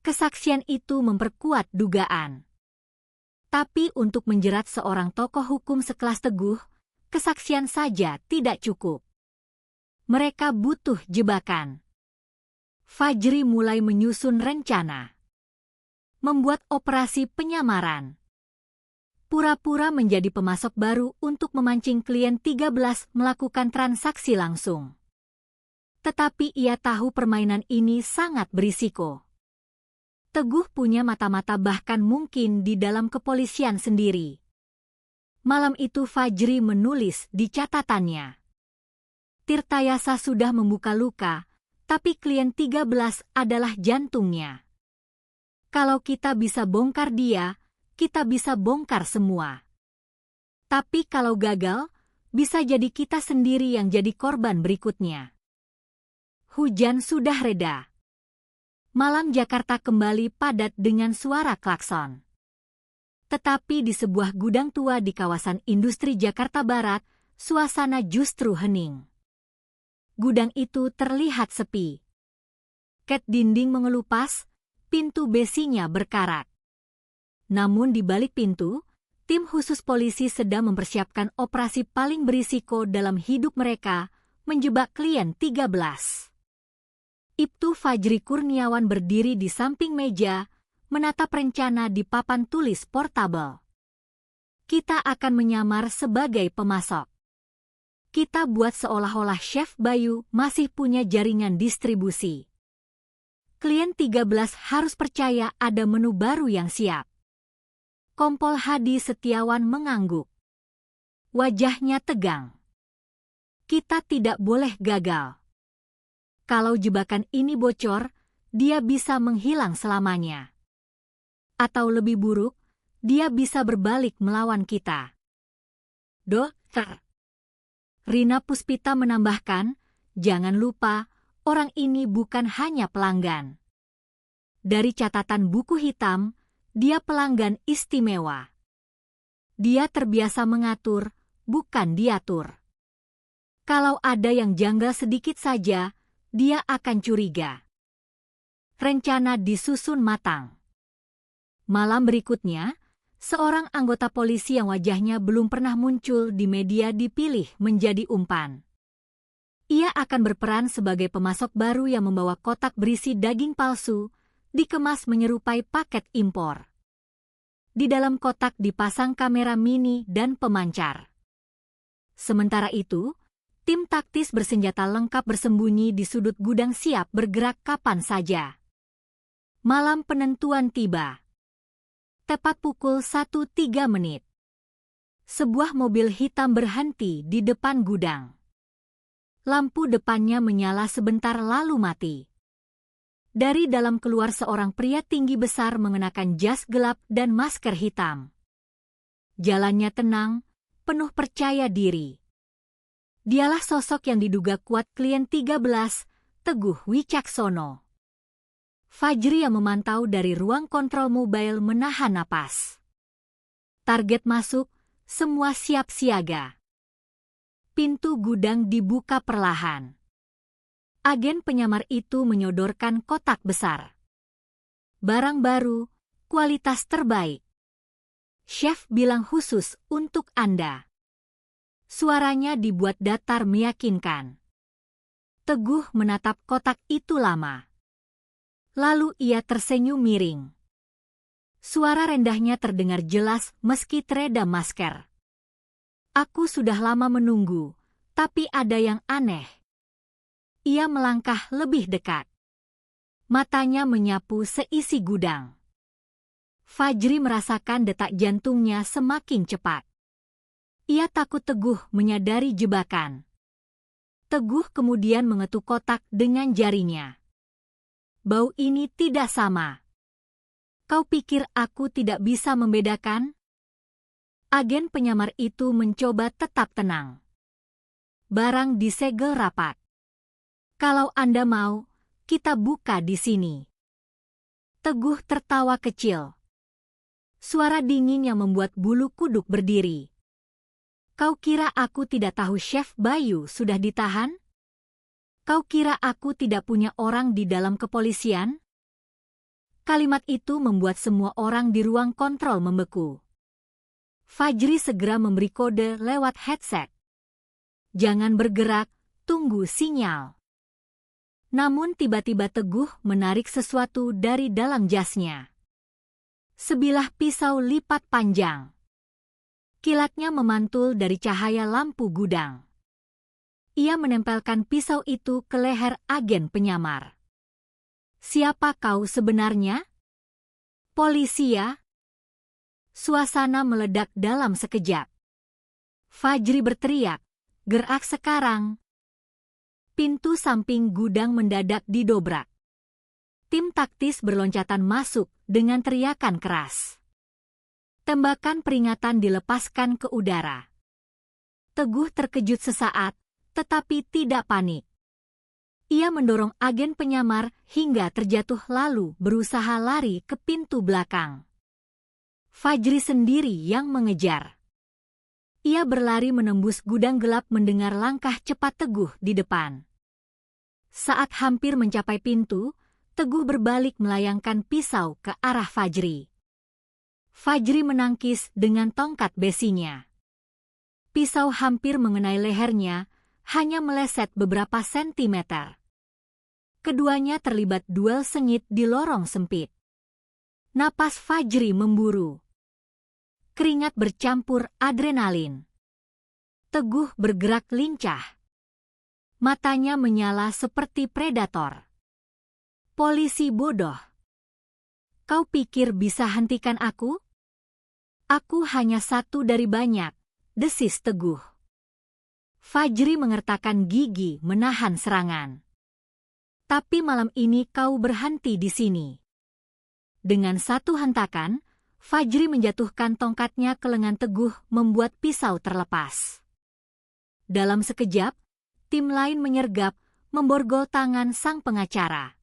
Kesaksian itu memperkuat dugaan. Tapi untuk menjerat seorang tokoh hukum sekelas Teguh, kesaksian saja tidak cukup. Mereka butuh jebakan. Fajri mulai menyusun rencana. Membuat operasi penyamaran. Pura-pura menjadi pemasok baru untuk memancing klien 13 melakukan transaksi langsung. Tetapi ia tahu permainan ini sangat berisiko. Teguh punya mata-mata bahkan mungkin di dalam kepolisian sendiri. Malam itu Fajri menulis di catatannya. Tirtayasa sudah membuka luka, tapi klien 13 adalah jantungnya. Kalau kita bisa bongkar dia, kita bisa bongkar semua. Tapi kalau gagal, bisa jadi kita sendiri yang jadi korban berikutnya. Hujan sudah reda. Malam Jakarta kembali padat dengan suara klakson. Tetapi di sebuah gudang tua di kawasan industri Jakarta Barat, suasana justru hening. Gudang itu terlihat sepi. Ket dinding mengelupas, pintu besinya berkarat. Namun di balik pintu, tim khusus polisi sedang mempersiapkan operasi paling berisiko dalam hidup mereka, menjebak klien 13. Ibtu Fajri Kurniawan berdiri di samping meja, menatap rencana di papan tulis portabel. Kita akan menyamar sebagai pemasok. Kita buat seolah-olah Chef Bayu masih punya jaringan distribusi. Klien 13 harus percaya ada menu baru yang siap. Kompol Hadi Setiawan mengangguk. Wajahnya tegang. Kita tidak boleh gagal. Kalau jebakan ini bocor, dia bisa menghilang selamanya. Atau lebih buruk, dia bisa berbalik melawan kita. Dokter. Rina Puspita menambahkan, jangan lupa, orang ini bukan hanya pelanggan. Dari catatan buku hitam, dia pelanggan istimewa. Dia terbiasa mengatur, bukan diatur. Kalau ada yang janggal sedikit saja, dia akan curiga. Rencana disusun matang. Malam berikutnya, seorang anggota polisi yang wajahnya belum pernah muncul di media dipilih menjadi umpan. Ia akan berperan sebagai pemasok baru yang membawa kotak berisi daging palsu, dikemas menyerupai paket impor. Di dalam kotak dipasang kamera mini dan pemancar. Sementara itu, Tim taktis bersenjata lengkap bersembunyi di sudut gudang siap bergerak kapan saja. Malam penentuan tiba. Tepat pukul 1.03. Sebuah mobil hitam berhenti di depan gudang. Lampu depannya menyala sebentar lalu mati. Dari dalam keluar seorang pria tinggi besar mengenakan jas gelap dan masker hitam. Jalannya tenang, penuh percaya diri. Dialah sosok yang diduga kuat klien 13, Teguh Wicaksono. Fajri yang memantau dari ruang kontrol mobil menahan napas. Target masuk, semua siap siaga. Pintu gudang dibuka perlahan. Agen penyamar itu menyodorkan kotak besar. Barang baru, kualitas terbaik. Chef bilang khusus untuk Anda. Suaranya dibuat datar meyakinkan. Teguh menatap kotak itu lama. Lalu ia tersenyum miring. Suara rendahnya terdengar jelas meski teredam masker. Aku sudah lama menunggu, tapi ada yang aneh. Ia melangkah lebih dekat. Matanya menyapu seisi gudang. Fajri merasakan detak jantungnya semakin cepat. Ia takut Teguh menyadari jebakan. Teguh kemudian mengetuk kotak dengan jarinya. Bau ini tidak sama. Kau pikir aku tidak bisa membedakan? Agen penyamar itu mencoba tetap tenang. Barang disegel rapat. Kalau Anda mau, kita buka di sini. Teguh tertawa kecil. Suara dingin yang membuat bulu kuduk berdiri. Kau kira aku tidak tahu Chef Bayu sudah ditahan? Kau kira aku tidak punya orang di dalam kepolisian? Kalimat itu membuat semua orang di ruang kontrol membeku. Fajri segera memberi kode lewat headset. Jangan bergerak, tunggu sinyal. Namun tiba-tiba Teguh menarik sesuatu dari dalam jasnya. Sebilah pisau lipat panjang. Kilatnya memantul dari cahaya lampu gudang. Ia menempelkan pisau itu ke leher agen penyamar. Siapa kau sebenarnya? Polisi ya? Suasana meledak dalam sekejap. Fajri berteriak, gerak sekarang. Pintu samping gudang mendadak didobrak. Tim taktis berloncatan masuk dengan teriakan keras. Tembakan peringatan dilepaskan ke udara. Teguh terkejut sesaat, tetapi tidak panik. Ia mendorong agen penyamar hingga terjatuh lalu berusaha lari ke pintu belakang. Fajri sendiri yang mengejar. Ia berlari menembus gudang gelap mendengar langkah cepat Teguh di depan. Saat hampir mencapai pintu, Teguh berbalik melayangkan pisau ke arah Fajri. Fajri menangkis dengan tongkat besinya. Pisau hampir mengenai lehernya, hanya meleset beberapa sentimeter. Keduanya terlibat duel sengit di lorong sempit. Napas Fajri memburu. Keringat bercampur adrenalin. Teguh bergerak lincah. Matanya menyala seperti predator. Polisi bodoh. Kau pikir bisa hentikan aku? Aku hanya satu dari banyak, desis Teguh. Fajri mengertakkan gigi menahan serangan. Tapi malam ini kau berhenti di sini. Dengan satu hentakan, Fajri menjatuhkan tongkatnya ke lengan Teguh membuat pisau terlepas. Dalam sekejap, tim lain menyergap, memborgol tangan sang pengacara.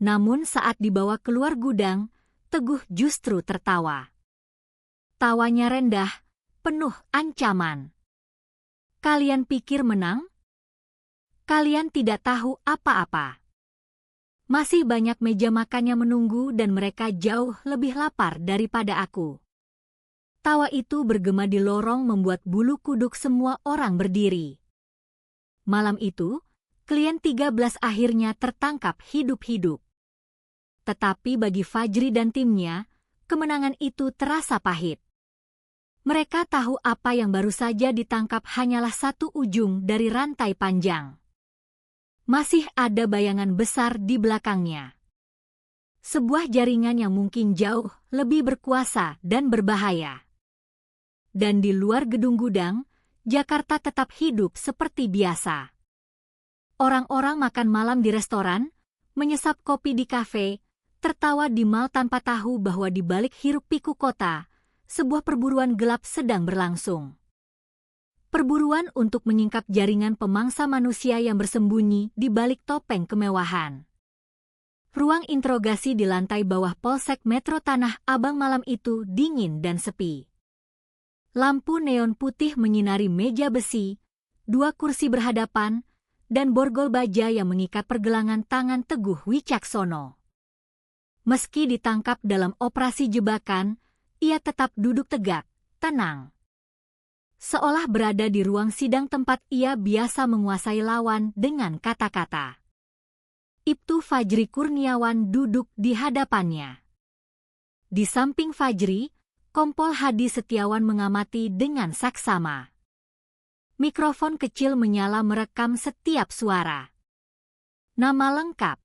Namun saat dibawa keluar gudang, Teguh justru tertawa. Tawanya rendah, penuh ancaman. Kalian pikir menang? Kalian tidak tahu apa-apa. Masih banyak meja makan yang menunggu dan mereka jauh lebih lapar daripada aku. Tawa itu bergema di lorong membuat bulu kuduk semua orang berdiri. Malam itu, klien 13 akhirnya tertangkap hidup-hidup. Tetapi bagi Fajri dan timnya, kemenangan itu terasa pahit. Mereka tahu apa yang baru saja ditangkap hanyalah satu ujung dari rantai panjang. Masih ada bayangan besar di belakangnya. Sebuah jaringan yang mungkin jauh lebih berkuasa dan berbahaya. Dan di luar gedung gudang, Jakarta tetap hidup seperti biasa. Orang-orang makan malam di restoran, menyesap kopi di kafe, tertawa di mal tanpa tahu bahwa di balik hiruk-pikuk kota, sebuah perburuan gelap sedang berlangsung. Perburuan untuk menyingkap jaringan pemangsa manusia yang bersembunyi di balik topeng kemewahan. Ruang interogasi di lantai bawah Polsek Metro Tanah Abang malam itu dingin dan sepi. Lampu neon putih menyinari meja besi, 2 kursi berhadapan, dan borgol baja yang mengikat pergelangan tangan Teguh Wicaksono. Meski ditangkap dalam operasi jebakan, ia tetap duduk tegak, tenang. Seolah berada di ruang sidang tempat ia biasa menguasai lawan dengan kata-kata. Ibtu Fajri Kurniawan duduk di hadapannya. Di samping Fajri, Kompol Hadi Setiawan mengamati dengan saksama. Mikrofon kecil menyala merekam setiap suara. Nama lengkap.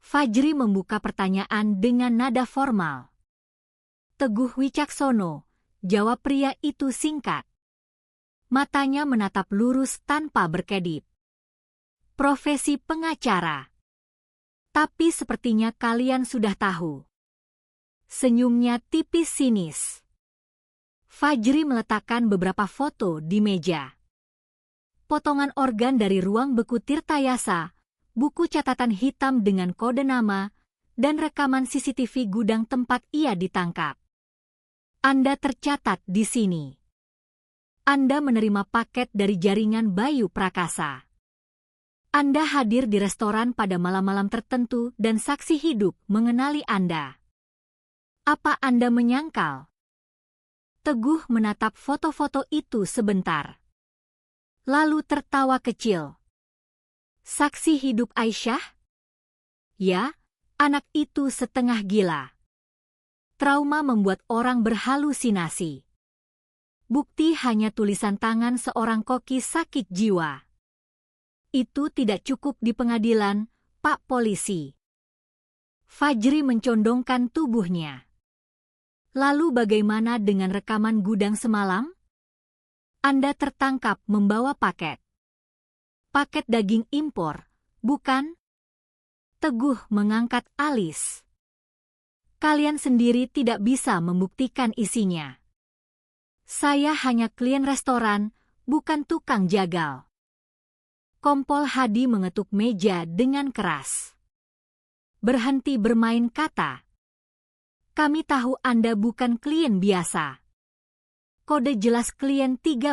Fajri membuka pertanyaan dengan nada formal. Teguh Wicaksono, jawab pria itu singkat. Matanya menatap lurus tanpa berkedip. Profesi pengacara. Tapi sepertinya kalian sudah tahu. Senyumnya tipis sinis. Fajri meletakkan beberapa foto di meja. Potongan organ dari ruang beku Tirtayasa, buku catatan hitam dengan kode nama, dan rekaman CCTV gudang tempat ia ditangkap. Anda tercatat di sini. Anda menerima paket dari jaringan Bayu Prakasa. Anda hadir di restoran pada malam-malam tertentu dan saksi hidup mengenali Anda. Apa Anda menyangkal? Teguh menatap foto-foto itu sebentar. Lalu tertawa kecil. Saksi hidup Aisyah? Ya, anak itu setengah gila. Trauma membuat orang berhalusinasi. Bukti hanya tulisan tangan seorang koki sakit jiwa. Itu tidak cukup di pengadilan, Pak Polisi. Fajri mencondongkan tubuhnya. Lalu bagaimana dengan rekaman gudang semalam? Anda tertangkap membawa paket. Paket daging impor, bukan? Teguh mengangkat alis. Kalian sendiri tidak bisa membuktikan isinya. Saya hanya klien restoran, bukan tukang jagal. Kompol Hadi mengetuk meja dengan keras. Berhenti bermain kata. Kami tahu Anda bukan klien biasa. Kode jelas klien 13.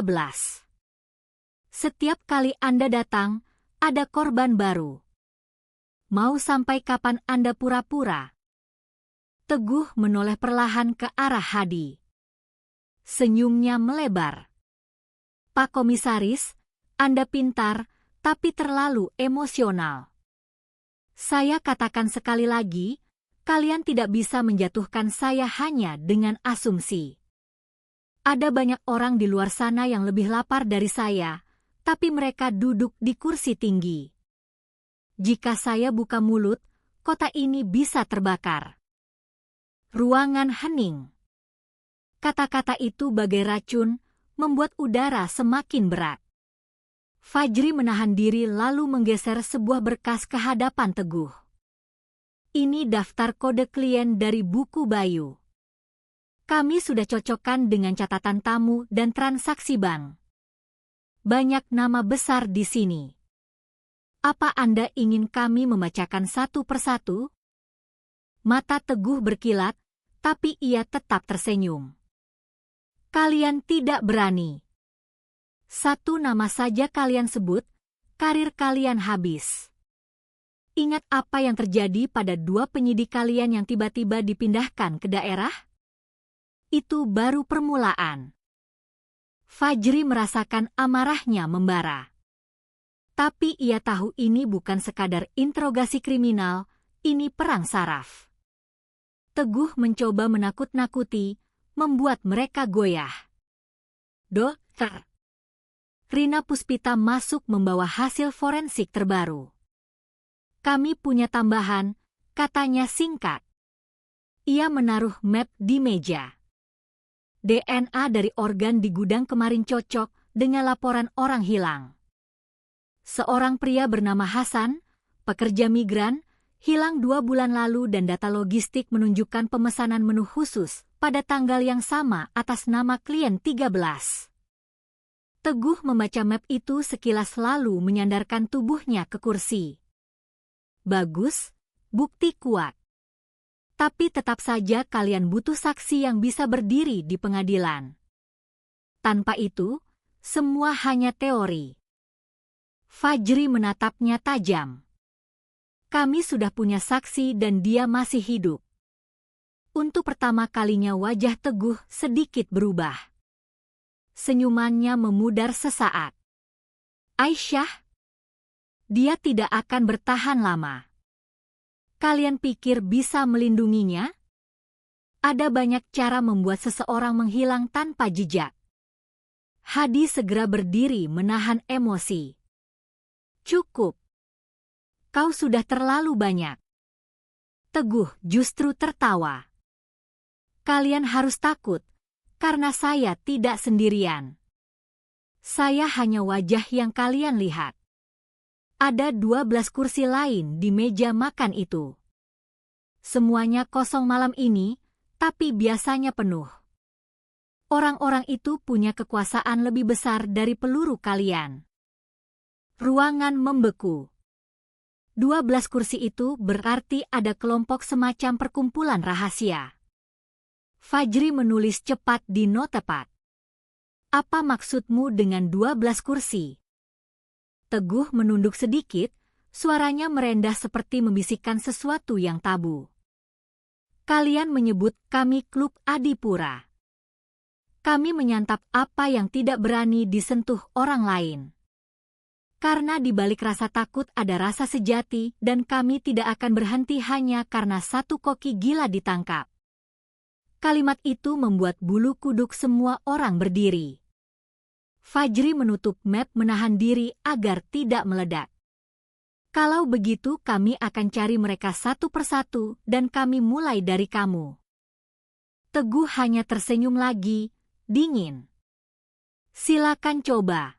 Setiap kali Anda datang, ada korban baru. Mau sampai kapan Anda pura-pura? Teguh menoleh perlahan ke arah Hadi. Senyumnya melebar. Pak Komisaris, Anda pintar, tapi terlalu emosional. Saya katakan sekali lagi, kalian tidak bisa menjatuhkan saya hanya dengan asumsi. Ada banyak orang di luar sana yang lebih lapar dari saya, tapi mereka duduk di kursi tinggi. Jika saya buka mulut, kota ini bisa terbakar. Ruangan hening. Kata-kata itu bagai racun, membuat udara semakin berat. Fajri menahan diri lalu menggeser sebuah berkas ke hadapan Teguh. Ini daftar kode klien dari buku Bayu. Kami sudah cocokkan dengan catatan tamu dan transaksi bank. Banyak nama besar di sini. Apa Anda ingin kami membacakan satu persatu? Mata Teguh berkilat, tapi ia tetap tersenyum. Kalian tidak berani. Satu nama saja kalian sebut, karir kalian habis. Ingat apa yang terjadi pada 2 penyidik kalian yang tiba-tiba dipindahkan ke daerah? Itu baru permulaan. Fajri merasakan amarahnya membara. Tapi ia tahu ini bukan sekadar interogasi kriminal, ini perang saraf. Teguh mencoba menakut-nakuti, membuat mereka goyah. Dokter. Rina Puspita masuk membawa hasil forensik terbaru. Kami punya tambahan, katanya singkat. Ia menaruh map di meja. DNA dari organ di gudang kemarin cocok dengan laporan orang hilang. Seorang pria bernama Hasan, pekerja migran, hilang 2 bulan lalu dan data logistik menunjukkan pemesanan menu khusus pada tanggal yang sama atas nama klien 13. Teguh membaca map itu sekilas lalu menyandarkan tubuhnya ke kursi. Bagus, bukti kuat. Tapi tetap saja kalian butuh saksi yang bisa berdiri di pengadilan. Tanpa itu, semua hanya teori. Fajri menatapnya tajam. Kami sudah punya saksi dan dia masih hidup. Untuk pertama kalinya wajah Teguh sedikit berubah. Senyumannya memudar sesaat. Aisyah? Dia tidak akan bertahan lama. Kalian pikir bisa melindunginya? Ada banyak cara membuat seseorang menghilang tanpa jejak. Hadi segera berdiri menahan emosi. Cukup. Kau sudah terlalu banyak. Teguh justru tertawa. Kalian harus takut, karena saya tidak sendirian. Saya hanya wajah yang kalian lihat. Ada 12 kursi lain di meja makan itu. Semuanya kosong malam ini, tapi biasanya penuh. Orang-orang itu punya kekuasaan lebih besar dari peluru kalian. Ruangan membeku. 12 kursi itu berarti ada kelompok semacam perkumpulan rahasia. Fajri menulis cepat di notepad. Apa maksudmu dengan 12 kursi? Teguh menunduk sedikit, suaranya merendah seperti membisikkan sesuatu yang tabu. Kalian menyebut kami klub Adipura. Kami menyantap apa yang tidak berani disentuh orang lain. Karena di balik rasa takut ada rasa sejati dan kami tidak akan berhenti hanya karena satu koki gila ditangkap. Kalimat itu membuat bulu kuduk semua orang berdiri. Fajri menutup map menahan diri agar tidak meledak. Kalau begitu kami akan cari mereka satu persatu dan kami mulai dari kamu. Teguh hanya tersenyum lagi, dingin. Silakan coba.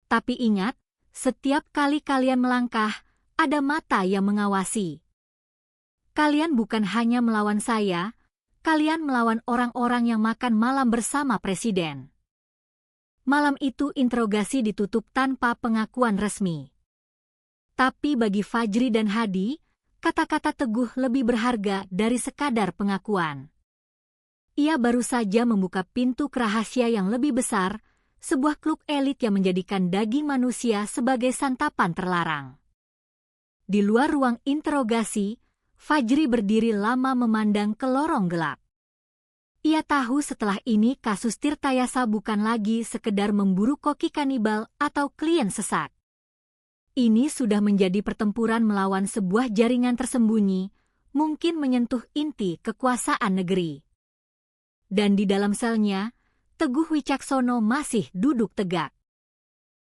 Tapi ingat, setiap kali kalian melangkah, ada mata yang mengawasi. Kalian bukan hanya melawan saya, kalian melawan orang-orang yang makan malam bersama Presiden. Malam itu interogasi ditutup tanpa pengakuan resmi. Tapi bagi Fajri dan Hadi, kata-kata Teguh lebih berharga dari sekadar pengakuan. Ia baru saja membuka pintu ke rahasia yang lebih besar, sebuah klub elit yang menjadikan daging manusia sebagai santapan terlarang. Di luar ruang interogasi, Fajri berdiri lama memandang ke lorong gelap. Ia tahu setelah ini kasus Tirtayasa bukan lagi sekedar memburu koki kanibal atau klien sesat. Ini sudah menjadi pertempuran melawan sebuah jaringan tersembunyi, mungkin menyentuh inti kekuasaan negeri. Dan di dalam selnya, Teguh Wicaksono masih duduk tegak.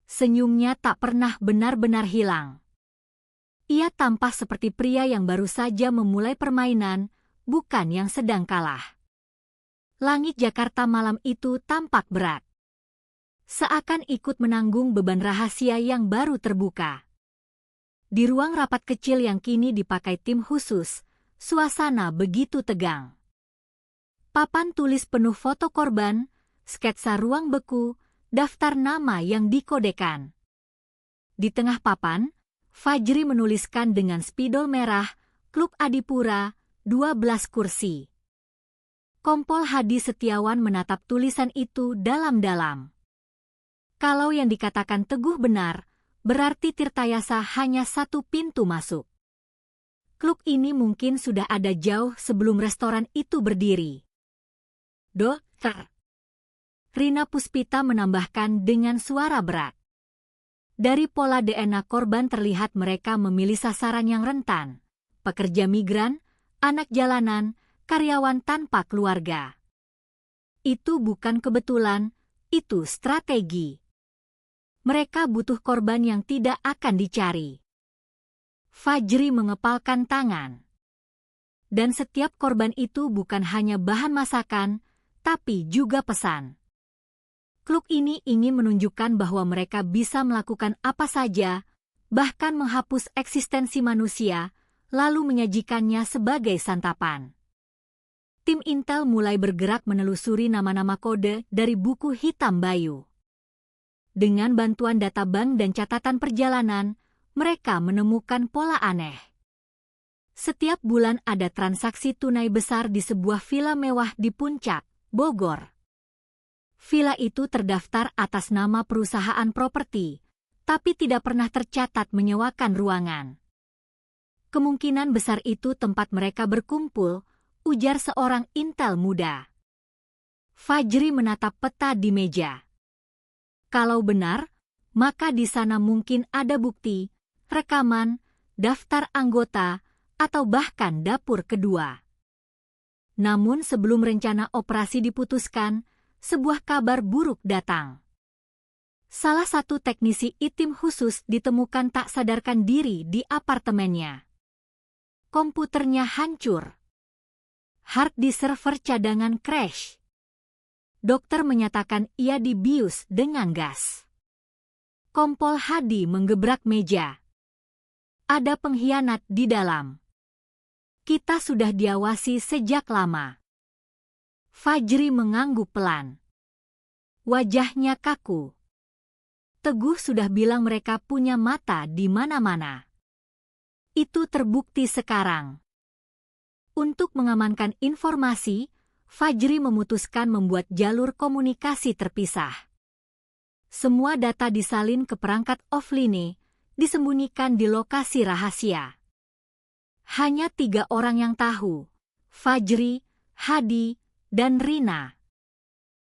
Senyumnya tak pernah benar-benar hilang. Ia tampak seperti pria yang baru saja memulai permainan, bukan yang sedang kalah. Langit Jakarta malam itu tampak berat. Seakan ikut menanggung beban rahasia yang baru terbuka. Di ruang rapat kecil yang kini dipakai tim khusus, suasana begitu tegang. Papan tulis penuh foto korban, sketsa ruang beku, daftar nama yang dikodekan. Di tengah papan, Fajri menuliskan dengan spidol merah, Klub Adipura, 12 kursi. Kompol Hadi Setiawan menatap tulisan itu dalam-dalam. Kalau yang dikatakan Teguh benar, berarti Tirtayasa hanya satu pintu masuk. Klub ini mungkin sudah ada jauh sebelum restoran itu berdiri. Dokter. Rina Puspita menambahkan dengan suara berat. Dari pola DNA korban terlihat mereka memilih sasaran yang rentan. Pekerja migran, anak jalanan, karyawan tanpa keluarga. Itu bukan kebetulan, itu strategi. Mereka butuh korban yang tidak akan dicari. Fajri mengepalkan tangan. Dan setiap korban itu bukan hanya bahan masakan, tapi juga pesan. Klub ini ingin menunjukkan bahwa mereka bisa melakukan apa saja, bahkan menghapus eksistensi manusia, lalu menyajikannya sebagai santapan. Tim Intel mulai bergerak menelusuri nama-nama kode dari buku hitam Bayu. Dengan bantuan data bank dan catatan perjalanan, mereka menemukan pola aneh. Setiap bulan ada transaksi tunai besar di sebuah villa mewah di Puncak, Bogor. Villa itu terdaftar atas nama perusahaan properti, tapi tidak pernah tercatat menyewakan ruangan. Kemungkinan besar itu tempat mereka berkumpul, ujar seorang Intel muda. Fajri menatap peta di meja. Kalau benar, maka di sana mungkin ada bukti, rekaman, daftar anggota, atau bahkan dapur kedua. Namun sebelum rencana operasi diputuskan, sebuah kabar buruk datang. Salah satu teknisi ITIM khusus ditemukan tak sadarkan diri di apartemennya. Komputernya hancur. Hard disk server cadangan crash. Dokter menyatakan ia dibius dengan gas. Kompol Hadi menggebrak meja. Ada pengkhianat di dalam. Kita sudah diawasi sejak lama. Fajri mengangguk pelan. Wajahnya kaku. Teguh sudah bilang mereka punya mata di mana-mana. Itu terbukti sekarang. Untuk mengamankan informasi, Fajri memutuskan membuat jalur komunikasi terpisah. Semua data disalin ke perangkat offline, disembunyikan di lokasi rahasia. Hanya 3 orang yang tahu, Fajri, Hadi, dan Rina.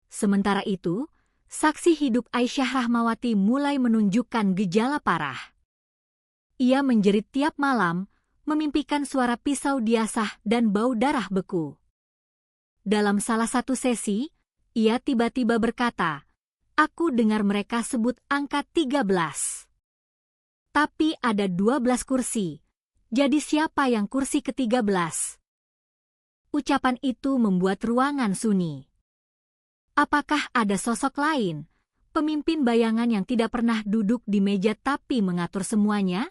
Sementara itu, saksi hidup Aisyah Rahmawati mulai menunjukkan gejala parah. Ia menjerit tiap malam, memimpikan suara pisau diasah dan bau darah beku. Dalam salah satu sesi, ia tiba-tiba berkata, "Aku dengar mereka sebut angka 13. Tapi ada 12 kursi, jadi siapa yang kursi ke-13?" Ucapan itu membuat ruangan sunyi. Apakah ada sosok lain, pemimpin bayangan yang tidak pernah duduk di meja tapi mengatur semuanya?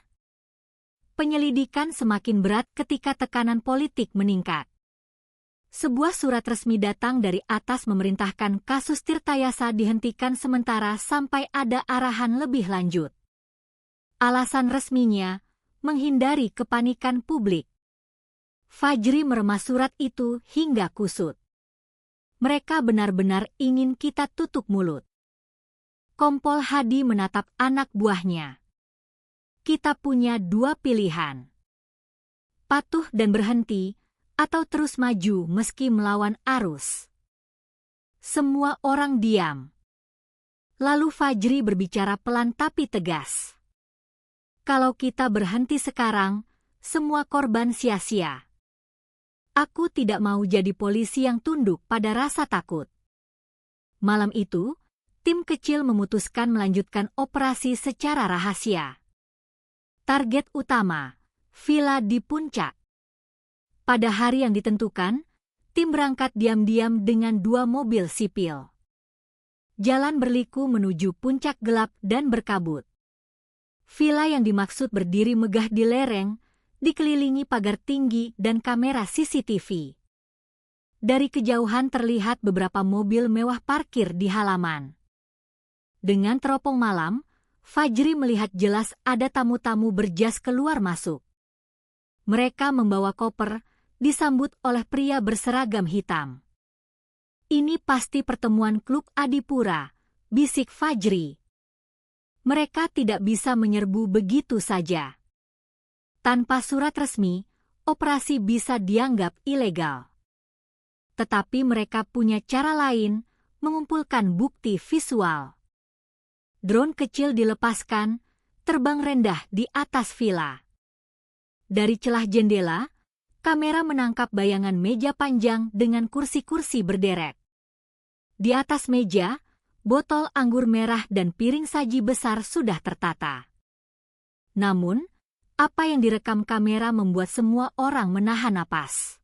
Penyelidikan semakin berat ketika tekanan politik meningkat. Sebuah surat resmi datang dari atas memerintahkan kasus Tirtayasa dihentikan sementara sampai ada arahan lebih lanjut. Alasan resminya, menghindari kepanikan publik. Fajri meremas surat itu hingga kusut. Mereka benar-benar ingin kita tutup mulut. Kompol Hadi menatap anak buahnya. Kita punya 2 pilihan. Patuh dan berhenti, atau terus maju meski melawan arus. Semua orang diam. Lalu Fajri berbicara pelan tapi tegas. Kalau kita berhenti sekarang, semua korban sia-sia. Aku tidak mau jadi polisi yang tunduk pada rasa takut. Malam itu, tim kecil memutuskan melanjutkan operasi secara rahasia. Target utama, villa di Puncak. Pada hari yang ditentukan, tim berangkat diam-diam dengan 2 mobil sipil. Jalan berliku menuju puncak gelap dan berkabut. Villa yang dimaksud berdiri megah di lereng, dikelilingi pagar tinggi dan kamera CCTV. Dari kejauhan terlihat beberapa mobil mewah parkir di halaman. Dengan teropong malam, Fajri melihat jelas ada tamu-tamu berjas keluar masuk. Mereka membawa koper, disambut oleh pria berseragam hitam. Ini pasti pertemuan klub Adipura, bisik Fajri. Mereka tidak bisa menyerbu begitu saja. Tanpa surat resmi, operasi bisa dianggap ilegal. Tetapi mereka punya cara lain, mengumpulkan bukti visual. Drone kecil dilepaskan, terbang rendah di atas villa. Dari celah jendela, kamera menangkap bayangan meja panjang dengan kursi-kursi berderet. Di atas meja, botol anggur merah dan piring saji besar sudah tertata. Namun, apa yang direkam kamera membuat semua orang menahan napas.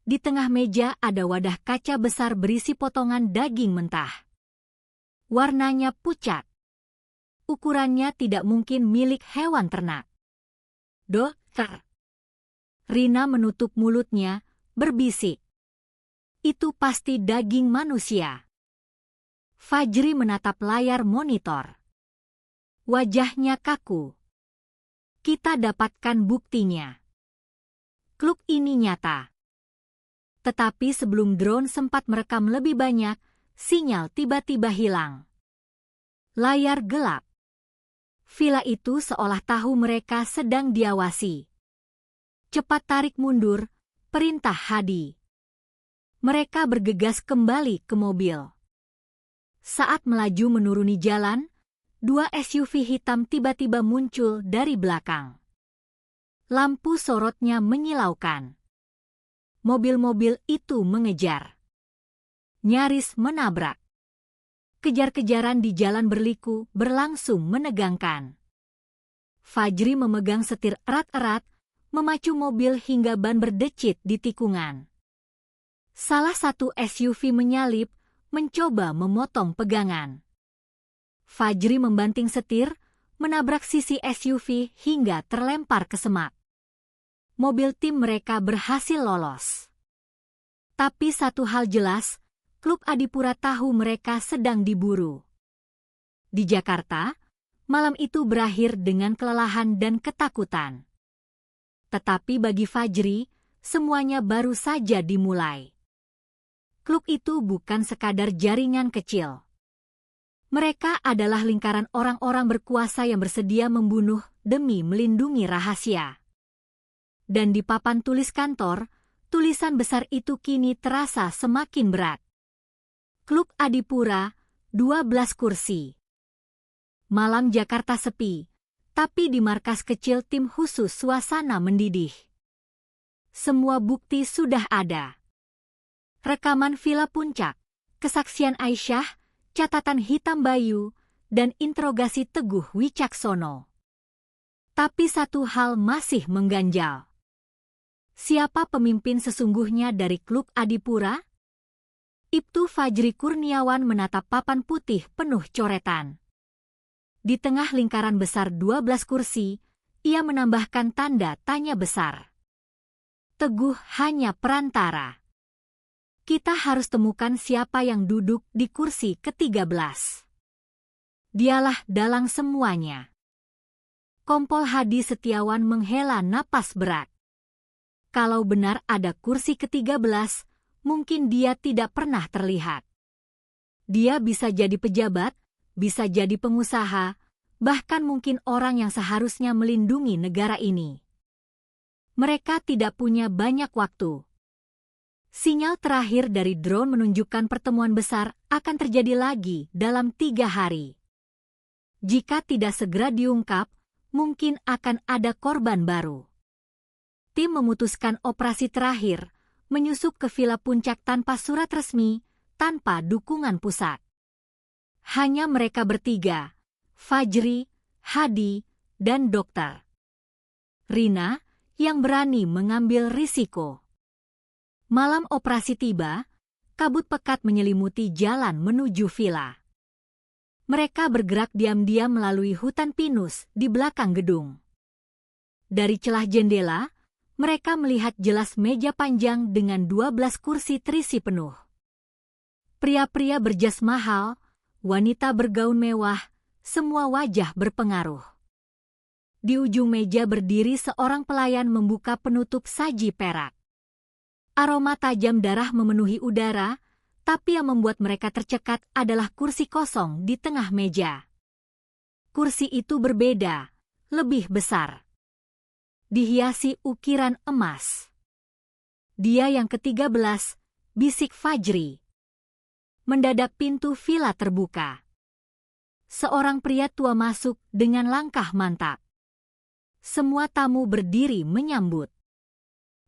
Di tengah meja ada wadah kaca besar berisi potongan daging mentah. Warnanya pucat. Ukurannya tidak mungkin milik hewan ternak. Dokter. Rina menutup mulutnya, berbisik. Itu pasti daging manusia. Fajri menatap layar monitor. Wajahnya kaku. Kita dapatkan buktinya. Klub ini nyata. Tetapi sebelum drone sempat merekam lebih banyak, sinyal tiba-tiba hilang. Layar gelap. Villa itu seolah tahu mereka sedang diawasi. Cepat tarik mundur, perintah Hadi. Mereka bergegas kembali ke mobil. Saat melaju menuruni jalan, 2 SUV hitam tiba-tiba muncul dari belakang. Lampu sorotnya menyilaukan. Mobil-mobil itu mengejar. Nyaris menabrak. Kejar-kejaran di jalan berliku berlangsung menegangkan. Fajri memegang setir erat-erat, memacu mobil hingga ban berdecit di tikungan. Salah satu SUV menyalip, mencoba memotong pegangan. Fajri membanting setir, menabrak sisi SUV hingga terlempar ke semak. Mobil tim mereka berhasil lolos. Tapi satu hal jelas, klub Adipura tahu mereka sedang diburu. Di Jakarta, malam itu berakhir dengan kelelahan dan ketakutan. Tetapi bagi Fajri, semuanya baru saja dimulai. Klub itu bukan sekadar jaringan kecil. Mereka adalah lingkaran orang-orang berkuasa yang bersedia membunuh demi melindungi rahasia. Dan di papan tulis kantor, tulisan besar itu kini terasa semakin berat. Klub Adipura, 12 kursi. Malam Jakarta sepi, tapi di markas kecil tim khusus suasana mendidih. Semua bukti sudah ada. Rekaman Villa Puncak, kesaksian Aisyah, catatan hitam Bayu, dan interogasi Teguh Wicaksono. Tapi satu hal masih mengganjal. Siapa pemimpin sesungguhnya dari klub Adipura? Ibtu Fajri Kurniawan menatap papan putih penuh coretan. Di tengah lingkaran besar 12 kursi, ia menambahkan tanda tanya besar. Teguh hanya perantara. Kita harus temukan siapa yang duduk di kursi ke-13. Dialah dalang semuanya. Kompol Hadi Setiawan menghela napas berat. Kalau benar ada kursi ke-13, mungkin dia tidak pernah terlihat. Dia bisa jadi pejabat, bisa jadi pengusaha, bahkan mungkin orang yang seharusnya melindungi negara ini. Mereka tidak punya banyak waktu. Sinyal terakhir dari drone menunjukkan pertemuan besar akan terjadi lagi dalam 3 hari. Jika tidak segera diungkap, mungkin akan ada korban baru. Tim memutuskan operasi terakhir, menyusup ke Villa Puncak tanpa surat resmi, tanpa dukungan pusat. Hanya mereka bertiga, Fajri, Hadi, dan dokter Rina, yang berani mengambil risiko. Malam operasi tiba, kabut pekat menyelimuti jalan menuju villa. Mereka bergerak diam-diam melalui hutan pinus di belakang gedung. Dari celah jendela, mereka melihat jelas meja panjang dengan 12 kursi terisi penuh. Pria-pria berjas mahal, wanita bergaun mewah, semua wajah berpengaruh. Di ujung meja berdiri seorang pelayan membuka penutup saji perak. Aroma tajam darah memenuhi udara, tapi yang membuat mereka tercekat adalah kursi kosong di tengah meja. Kursi itu berbeda, lebih besar. Dihiasi ukiran emas. Dia yang ke-13, bisik Fajri. Mendadak pintu villa terbuka. Seorang pria tua masuk dengan langkah mantap. Semua tamu berdiri menyambut.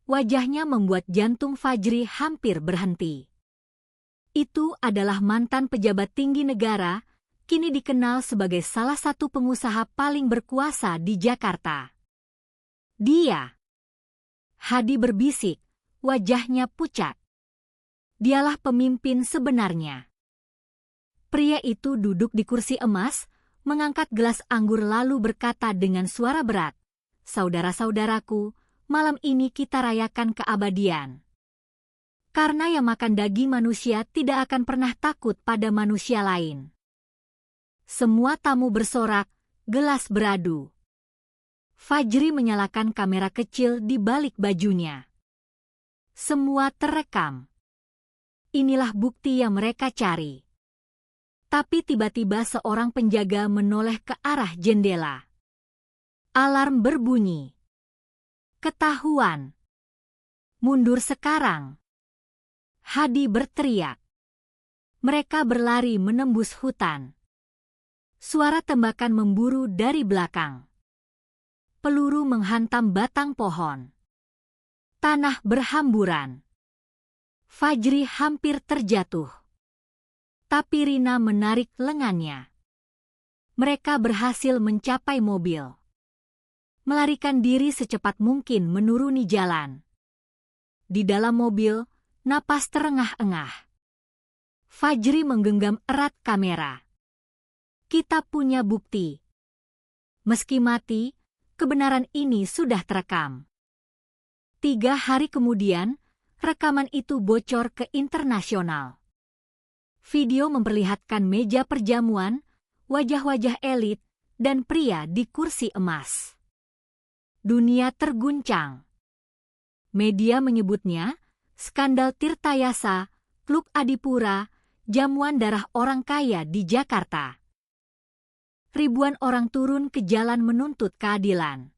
Wajahnya membuat jantung Fajri hampir berhenti. itu adalah mantan pejabat tinggi negara, kini dikenal sebagai salah satu pengusaha paling berkuasa di Jakarta. Dia. Hadi berbisik, wajahnya pucat. Dialah pemimpin sebenarnya. Pria itu duduk di kursi emas, mengangkat gelas anggur lalu berkata dengan suara berat, "Saudara-saudaraku, malam ini kita rayakan keabadian. Karena yang makan daging manusia tidak akan pernah takut pada manusia lain." Semua tamu bersorak, gelas beradu. Fajri menyalakan kamera kecil di balik bajunya. Semua terekam. Inilah bukti yang mereka cari. Tapi tiba-tiba seorang penjaga menoleh ke arah jendela. Alarm berbunyi. Ketahuan. Mundur sekarang. Hadi berteriak. Mereka berlari menembus hutan. Suara tembakan memburu dari belakang. Peluru menghantam batang pohon. Tanah berhamburan. Fajri hampir terjatuh. Tapi Rina menarik lengannya. Mereka berhasil mencapai mobil. Melarikan diri secepat mungkin menuruni jalan. Di dalam mobil, napas terengah-engah. Fajri menggenggam erat kamera. Kita punya bukti. Meski mati, kebenaran ini sudah terekam. 3 hari kemudian, rekaman itu bocor ke internasional. Video memperlihatkan meja perjamuan, wajah-wajah elit, dan pria di kursi emas. Dunia terguncang. Media menyebutnya skandal Tirtayasa, Klub Adipura, jamuan darah orang kaya di Jakarta. Ribuan orang turun ke jalan menuntut keadilan.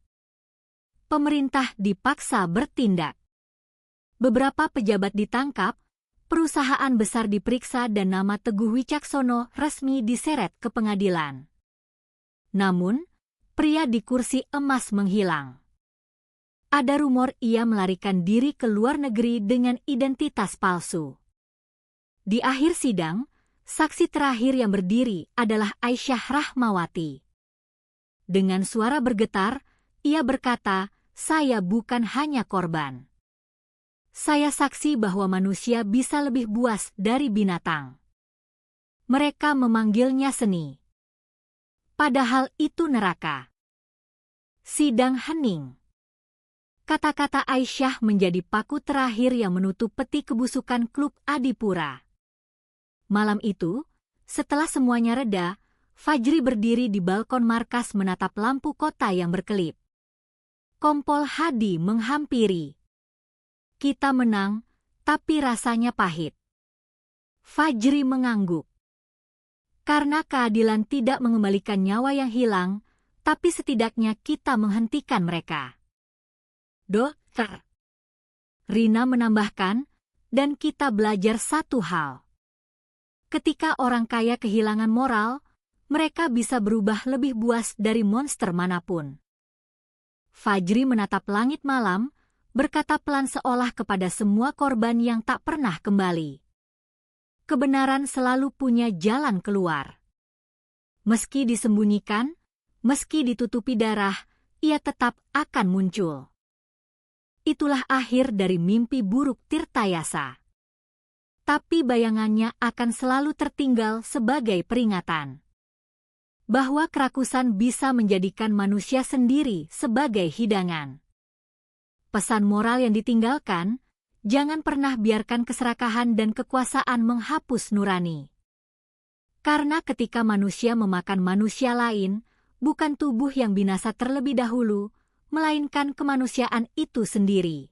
Pemerintah dipaksa bertindak. Beberapa pejabat ditangkap, perusahaan besar diperiksa dan nama Teguh Wicaksono resmi diseret ke pengadilan. Namun, pria di kursi emas menghilang. Ada rumor ia melarikan diri ke luar negeri dengan identitas palsu. Di akhir sidang, saksi terakhir yang berdiri adalah Aisyah Rahmawati. Dengan suara bergetar, ia berkata, "Saya bukan hanya korban. Saya saksi bahwa manusia bisa lebih buas dari binatang." Mereka memanggilnya seni. Padahal itu neraka. Sidang hening. Kata-kata Aisyah menjadi paku terakhir yang menutup peti kebusukan Klub Adipura. Malam itu, setelah semuanya reda, Fajri berdiri di balkon markas menatap lampu kota yang berkelip. Kompol Hadi menghampiri. Kita menang, tapi rasanya pahit. Fajri mengangguk. Karena keadilan tidak mengembalikan nyawa yang hilang, tapi setidaknya kita menghentikan mereka. Dokter. Rina menambahkan, dan kita belajar satu hal. Ketika orang kaya kehilangan moral, mereka bisa berubah lebih buas dari monster manapun. Fajri menatap langit malam, berkata pelan seolah kepada semua korban yang tak pernah kembali. Kebenaran selalu punya jalan keluar. Meski disembunyikan, meski ditutupi darah, ia tetap akan muncul. Itulah akhir dari mimpi buruk Tirtayasa. Tapi bayangannya akan selalu tertinggal sebagai peringatan. Bahwa kerakusan bisa menjadikan manusia sendiri sebagai hidangan. Pesan moral yang ditinggalkan, jangan pernah biarkan keserakahan dan kekuasaan menghapus nurani. Karena ketika manusia memakan manusia lain, bukan tubuh yang binasa terlebih dahulu, melainkan kemanusiaan itu sendiri.